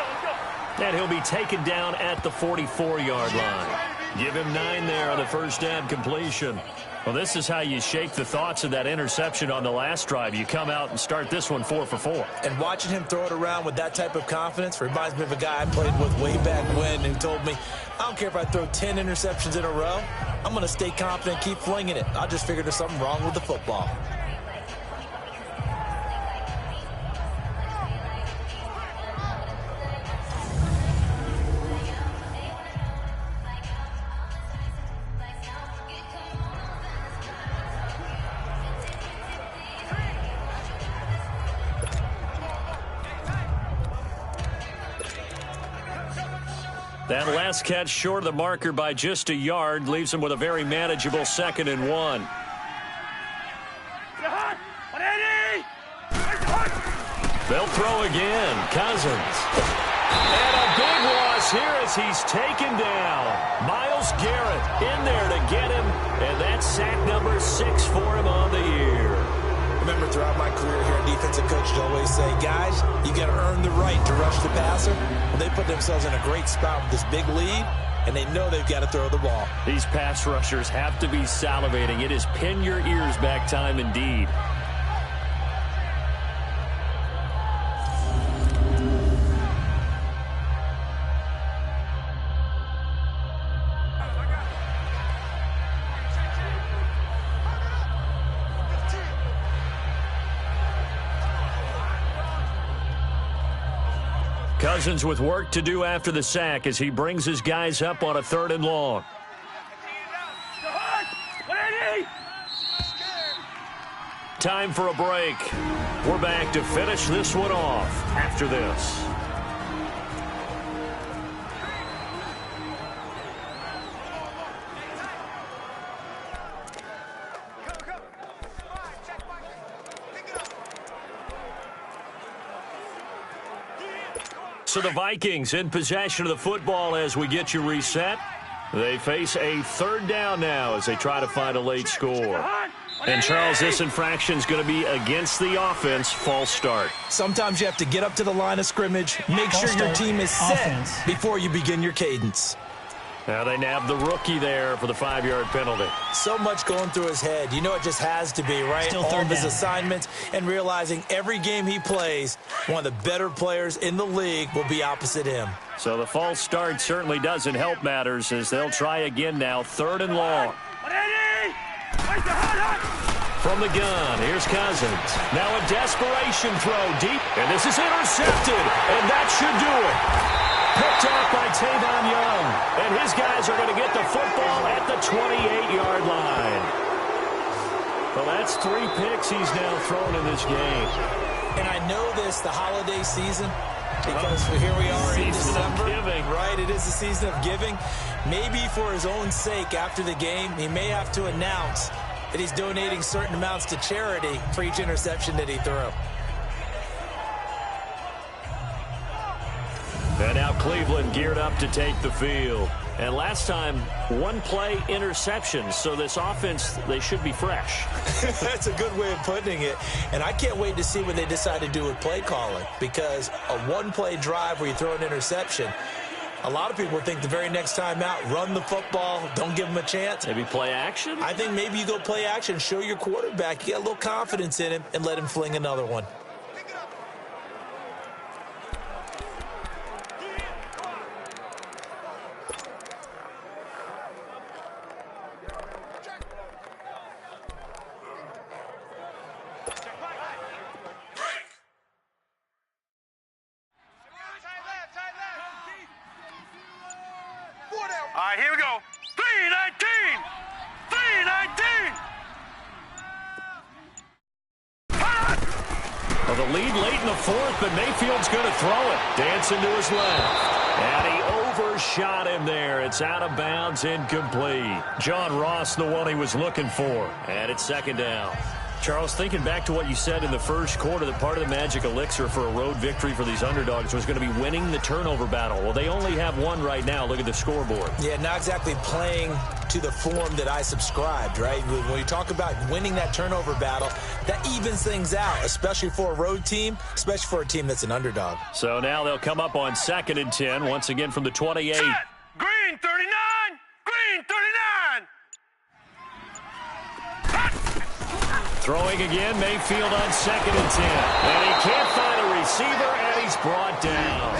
And he'll be taken down at the 44-yard line. Give him 9 there on the first down completion. Well, this is how you shake the thoughts of that interception on the last drive. You come out and start this one 4 for 4. And watching him throw it around with that type of confidence reminds me of a guy I played with way back when who told me, I don't care if I throw 10 interceptions in a row. I'm going to stay confident and keep flinging it. I just figured there's something wrong with the football. That last catch short of the marker by just a yard leaves him with a very manageable 2nd and 1. They'll throw again. Cousins. And a big loss here as he's taken down. Myles Garrett in there to get him, and that's sack number 6 for him on the year. Remember, throughout my career here, defensive coaches always say, guys, you got to earn the right to rush the passer. Well, they put themselves in a great spot with this big lead, and they know they've got to throw the ball. These pass rushers have to be salivating. It is pin your ears back time indeed. Cousins with work to do after the sack as he brings his guys up on a 3rd and long. Time for a break. We're back to finish this one off after this. So the Vikings in possession of the football as we get you reset. They face a 3rd down now as they try to find a late score. And, Charles, this infraction is going to be against the offense. False start. Sometimes you have to get up to the line of scrimmage, make sure your team is set before you begin your cadence. Now they nab the rookie there for the 5-yard penalty. So much going through his head. You know it just has to be, right? Still All of his down. assignments and realizing every game he plays, one of the better players in the league will be opposite him. So the false start certainly doesn't help matters as they'll try again now, 3rd and long. From the gun, here's Cousins. Now a desperation throw deep, and this is intercepted, and that should do it. Picked off by Tavon Young, and his guys are going to get the football at the 28-yard line. Well, that's 3 picks he's now thrown in this game. And I know this, the holiday season, because here we are in Season of December. giving. Right, it is the season of giving. Maybe for his own sake after the game, he may have to announce that he's donating certain amounts to charity for each interception that he threw. And now Cleveland geared up to take the field. And last time, 1-play interceptions. So this offense, they should be fresh. That's a good way of putting it. And I can't wait to see what they decide to do with play calling. Because a 1-play drive where you throw an interception, a lot of people think the very next time out, run the football, don't give them a chance. Maybe play action? I think maybe you go play action, show your quarterback, you get a little confidence in him, and let him fling another one. All right, here we go. 3-19. 3-19. Well, the lead late in the 4th, but Mayfield's going to throw it. Dancing to his left. And he overshot him there. It's out of bounds, incomplete. John Ross, the one he was looking for. And it's 2nd down. Charles, thinking back to what you said in the first quarter, that part of the magic elixir for a road victory for these underdogs was going to be winning the turnover battle. Well, they only have one right now. Look at the scoreboard. Yeah, not exactly playing to the form that I subscribed, right? When you talk about winning that turnover battle, that evens things out, especially for a road team, especially for a team that's an underdog. So now they'll come up on 2nd and 10, once again from the 28. Set. Green 39. Green 39. Throwing again, Mayfield on 2nd and 10. And he can't find a receiver, and he's brought down.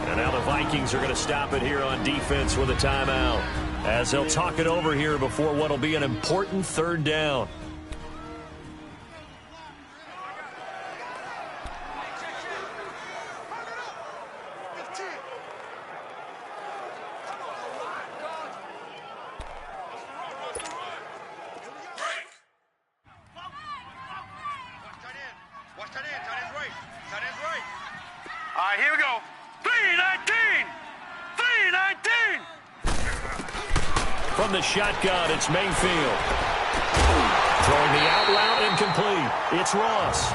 And now the Vikings are going to stop it here on defense with a timeout, as they'll talk it over here before what will be an important 3rd down. All right, here we go. 3-19. 3-19. From the shotgun, it's Mayfield. Throwing the out route, incomplete. It's Ross.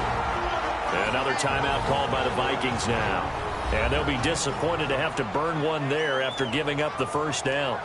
Another timeout called by the Vikings now. And they'll be disappointed to have to burn one there after giving up the 1st down.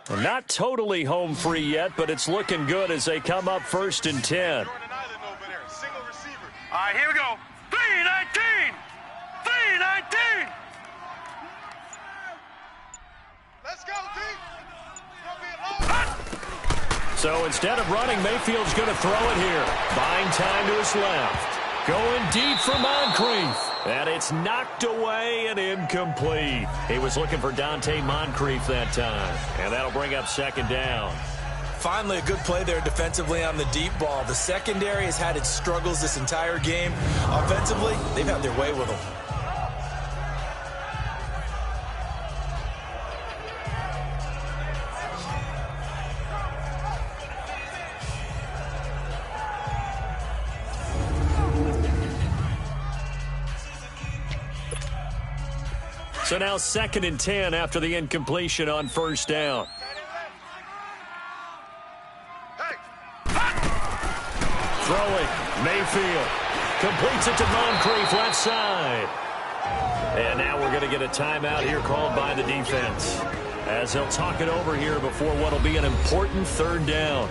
Well, not totally home free yet, but it's looking good as they come up 1st and 10. All right, here we go. 3-19. 3-19. Let's go, D. So instead of running, Mayfield's going to throw it here. Buying time to his left. Going deep for Moncrief. And it's knocked away and incomplete. He was looking for Dante Moncrief that time. And that'll bring up 2nd down. Finally, a good play there defensively on the deep ball. The secondary has had its struggles this entire game. Offensively, they've had their way with them. So now 2nd and 10 after the incompletion on first down. Throwing, Mayfield. Completes it to Moncrief, left side. And now we're going to get a timeout here called by the defense, as they'll talk it over here before what will be an important 3rd down.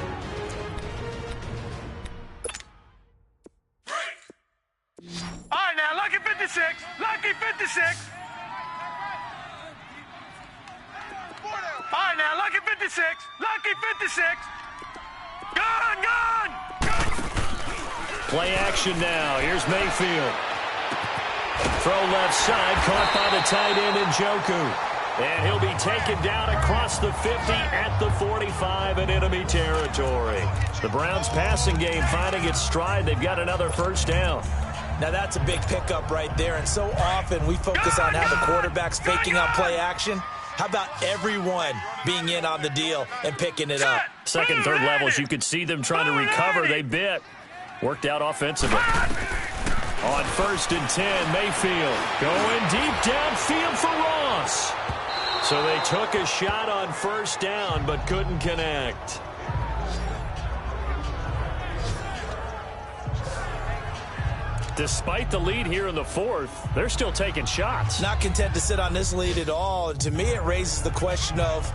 All right, now, lucky 56. Lucky 56. All right, now, lucky 56. Lucky 56. Gun, gun. Play action now. Here's Mayfield. Throw left side, caught by the tight end Njoku. And he'll be taken down across the 50 at the 45 in enemy territory. The Browns passing game finding its stride. They've got another first down. Now that's a big pickup right there, and so often we focus on how the quarterback's faking out play action. How about everyone being in on the deal and picking it up? Second, third levels, you could see them trying to recover. They bit. Worked out offensively. On 1st and 10, Mayfield going deep downfield for Ross. So they took a shot on first down but couldn't connect. Despite the lead here in the 4th, they're still taking shots. Not content to sit on this lead at all. And to me, it raises the question of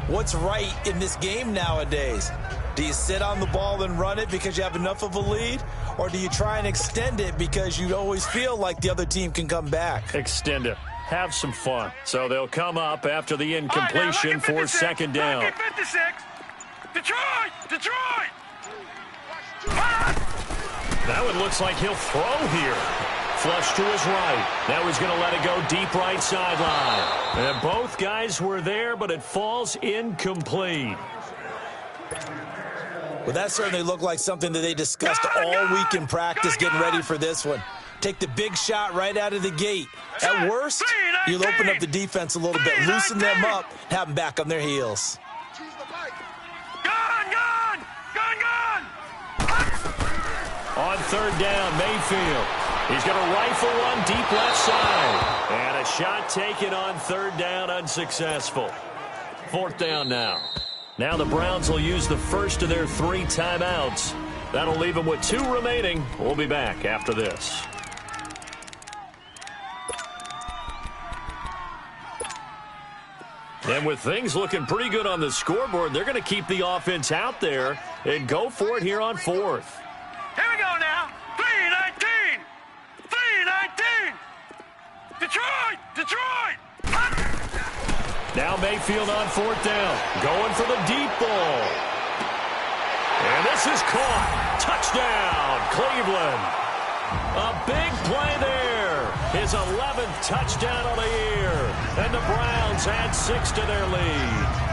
what's right in this game nowadays. Do you sit on the ball and run it because you have enough of a lead? Or do you try and extend it because you always feel like the other team can come back? Extend it. Have some fun. So they'll come up after the incompletion for 2nd down. Lucky 56. Detroit! Detroit! That one looks like he'll throw here. Flush to his right. Now he's going to let it go deep right sideline. And both guys were there, but it falls incomplete. Well, that certainly looked like something that they discussed all week in practice getting ready for this one. Take the big shot right out of the gate. At worst, you'll open up the defense a little bit, loosen them up, have them back on their heels. Gun, gun! Gun, gun! On 3rd down, Mayfield. He's going to rifle one deep left side. And a shot taken on 3rd down, unsuccessful. 4th down now. Now the Browns will use the first of their 3 timeouts. That'll leave them with 2 remaining. We'll be back after this. And with things looking pretty good on the scoreboard, they're going to keep the offense out there and go for it here on 4th. Here we go now. 3-19. 3-19. Detroit! Detroit! Now Mayfield on 4th down. Going for the deep ball. And this is caught. Touchdown, Cleveland. A big play there. His 11th touchdown of the year. And the Browns add 6 to their lead.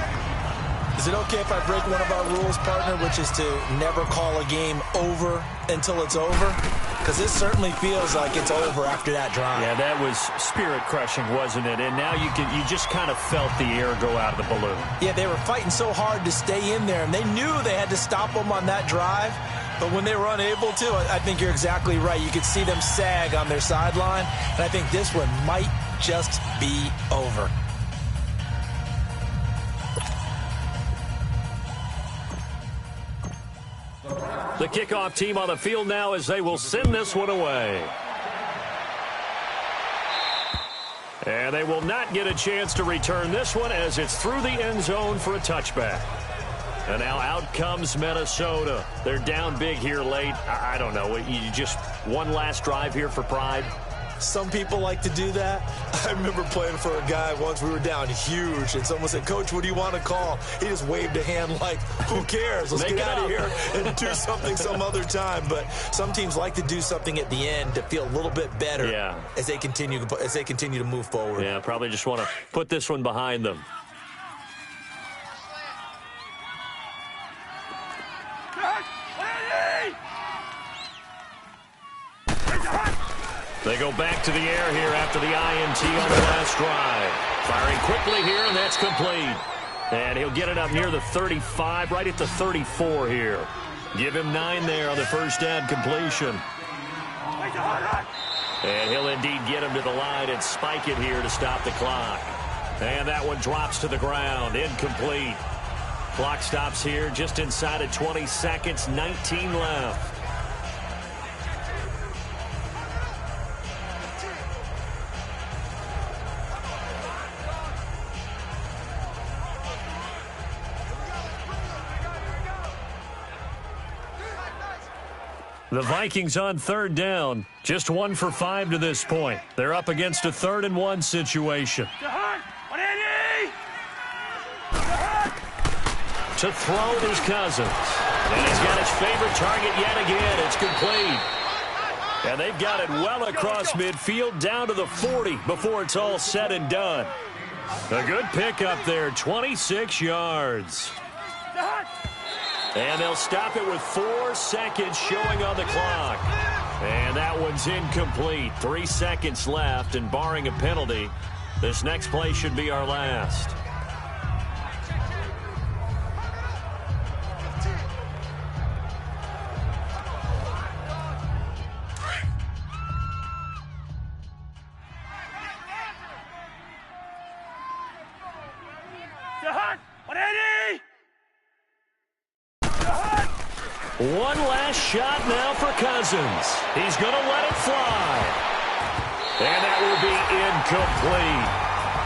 Is it okay if I break one of our rules, partner, which is to never call a game over until it's over? Because this certainly feels like it's over after that drive. Yeah, that was spirit-crushing, wasn't it? And now you just kind of felt the air go out of the balloon. Yeah, they were fighting so hard to stay in there, and they knew they had to stop them on that drive. But when they were unable to, I think you're exactly right. You could see them sag on their sideline, and I think this one might just be over. The kickoff team on the field now as they will send this one away. And they will not get a chance to return this one as it's through the end zone for a touchback. And now out comes Minnesota. They're down big here late. I don't know. You just one last drive here for pride. Some people like to do that. I remember playing for a guy once. We were down huge, and someone said, "Coach, what do you want to call?" He just waved a hand like, who cares? Let's get out of here and do something some other time. But some teams like to do something at the end to feel a little bit better as they continue to move forward. Yeah, probably just want to put this one behind them. They go back to the air here after the INT on the last drive. Firing quickly here, and that's complete. And he'll get it up near the 35, right at the 34 here. Give him 9 there on the first down completion. And he'll indeed get him to the line and spike it here to stop the clock. And that one drops to the ground. Incomplete. Clock stops here just inside of 20 seconds. 19 left. The Vikings on third down. Just 1 for 5 to this point. They're up against a 3rd and 1 situation. To throw is Cousins. And he's got his favorite target yet again. It's complete. And they've got it well across midfield down to the 40 before it's all said and done. A good pickup there, 26 yards. And they'll stop it with 4 seconds showing on the clock. And that one's incomplete. 3 seconds left, and barring a penalty, this next play should be our last. One last shot now for Cousins. He's going to let it fly. And that will be incomplete.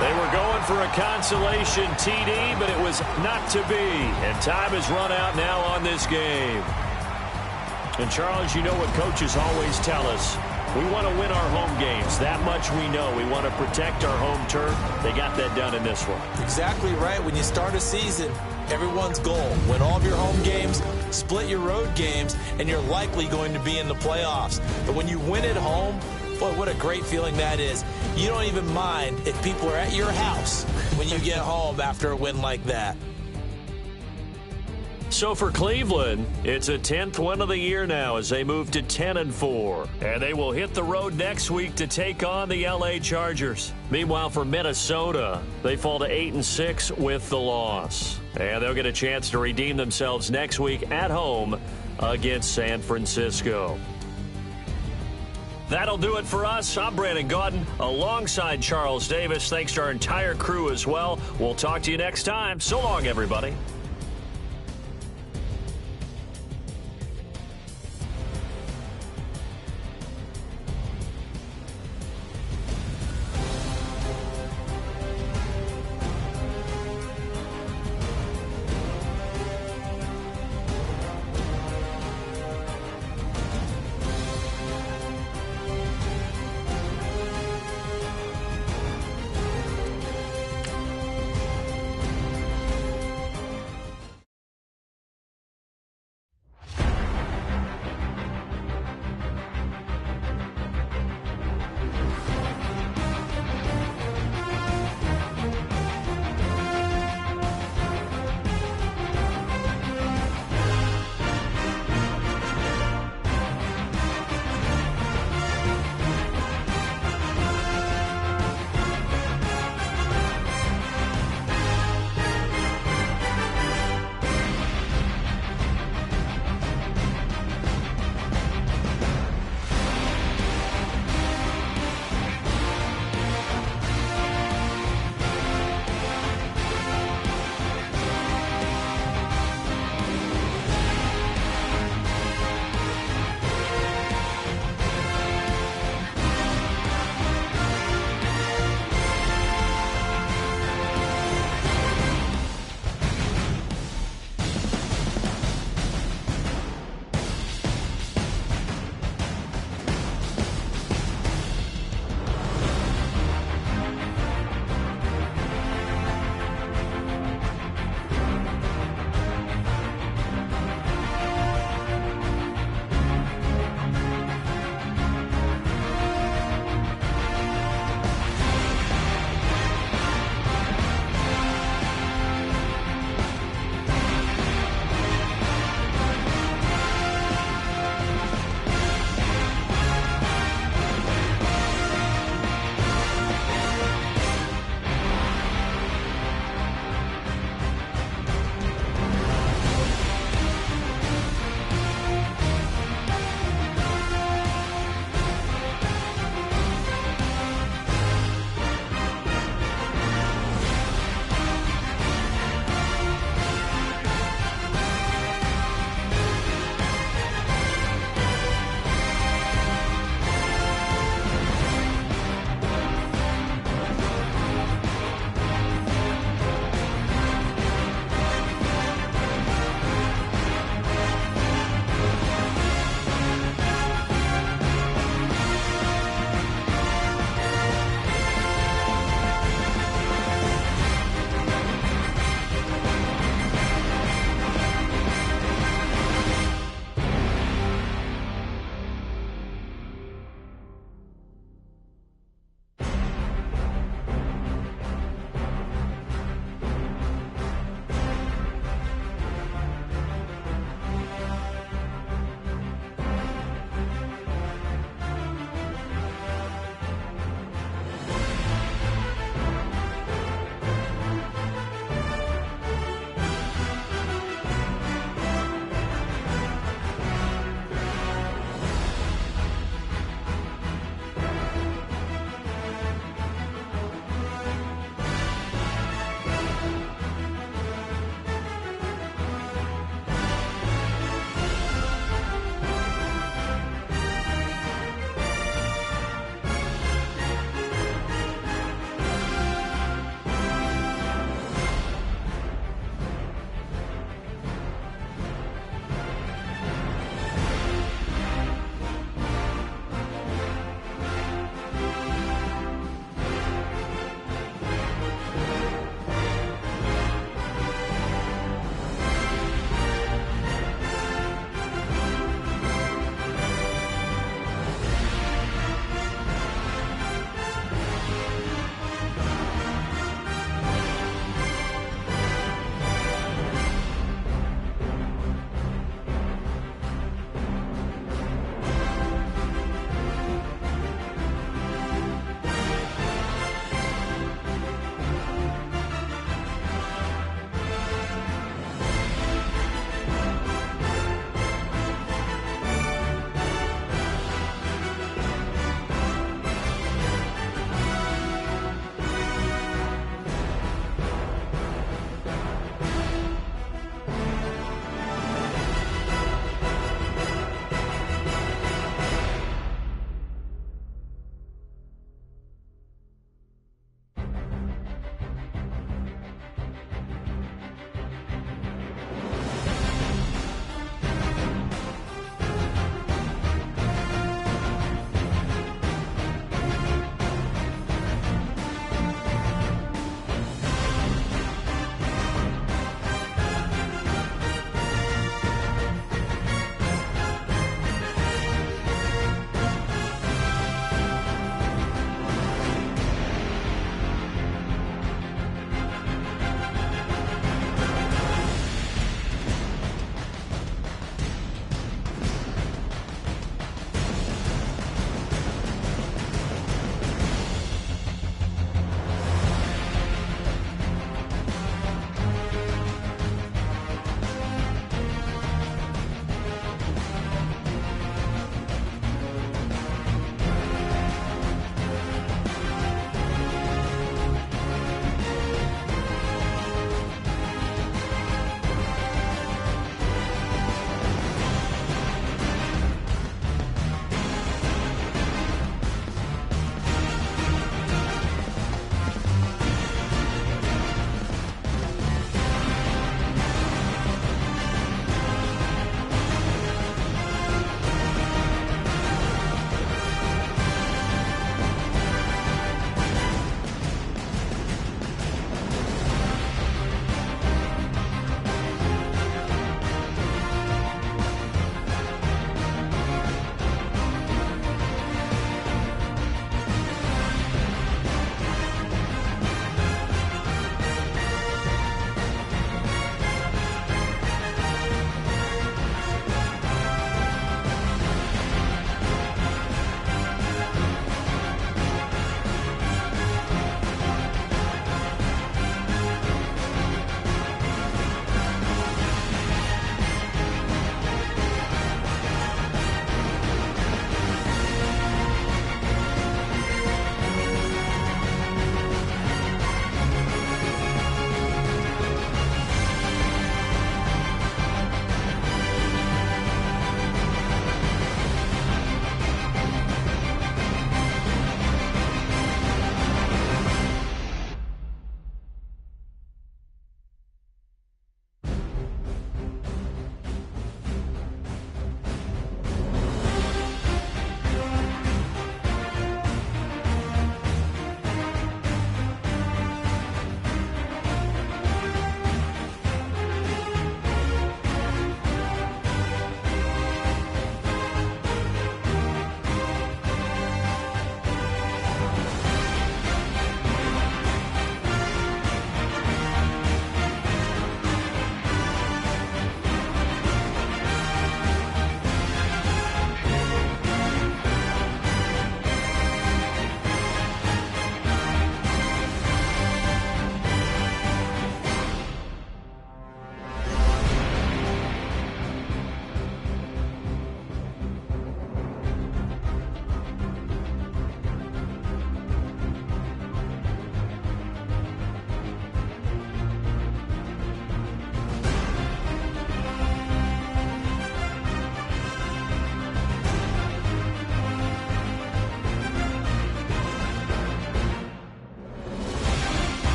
They were going for a consolation TD, but it was not to be. And time has run out now on this game. And, Charles, you know what coaches always tell us. We want to win our home games. That much we know. We want to protect our home turf. They got that done in this one. Exactly right. When you start a season, everyone's goal, win all of your home games, split your road games, and you're likely going to be in the playoffs. But when you win at home, boy, what a great feeling that is. You don't even mind if people are at your house when you get home after a win like that. So for Cleveland, it's a 10th win of the year now as they move to 10-4. And they will hit the road next week to take on the LA Chargers. Meanwhile, for Minnesota, they fall to 8-6 with the loss. And they'll get a chance to redeem themselves next week at home against San Francisco. That'll do it for us. I'm Brandon Gaudin alongside Charles Davis. Thanks to our entire crew as well. We'll talk to you next time. So long, everybody.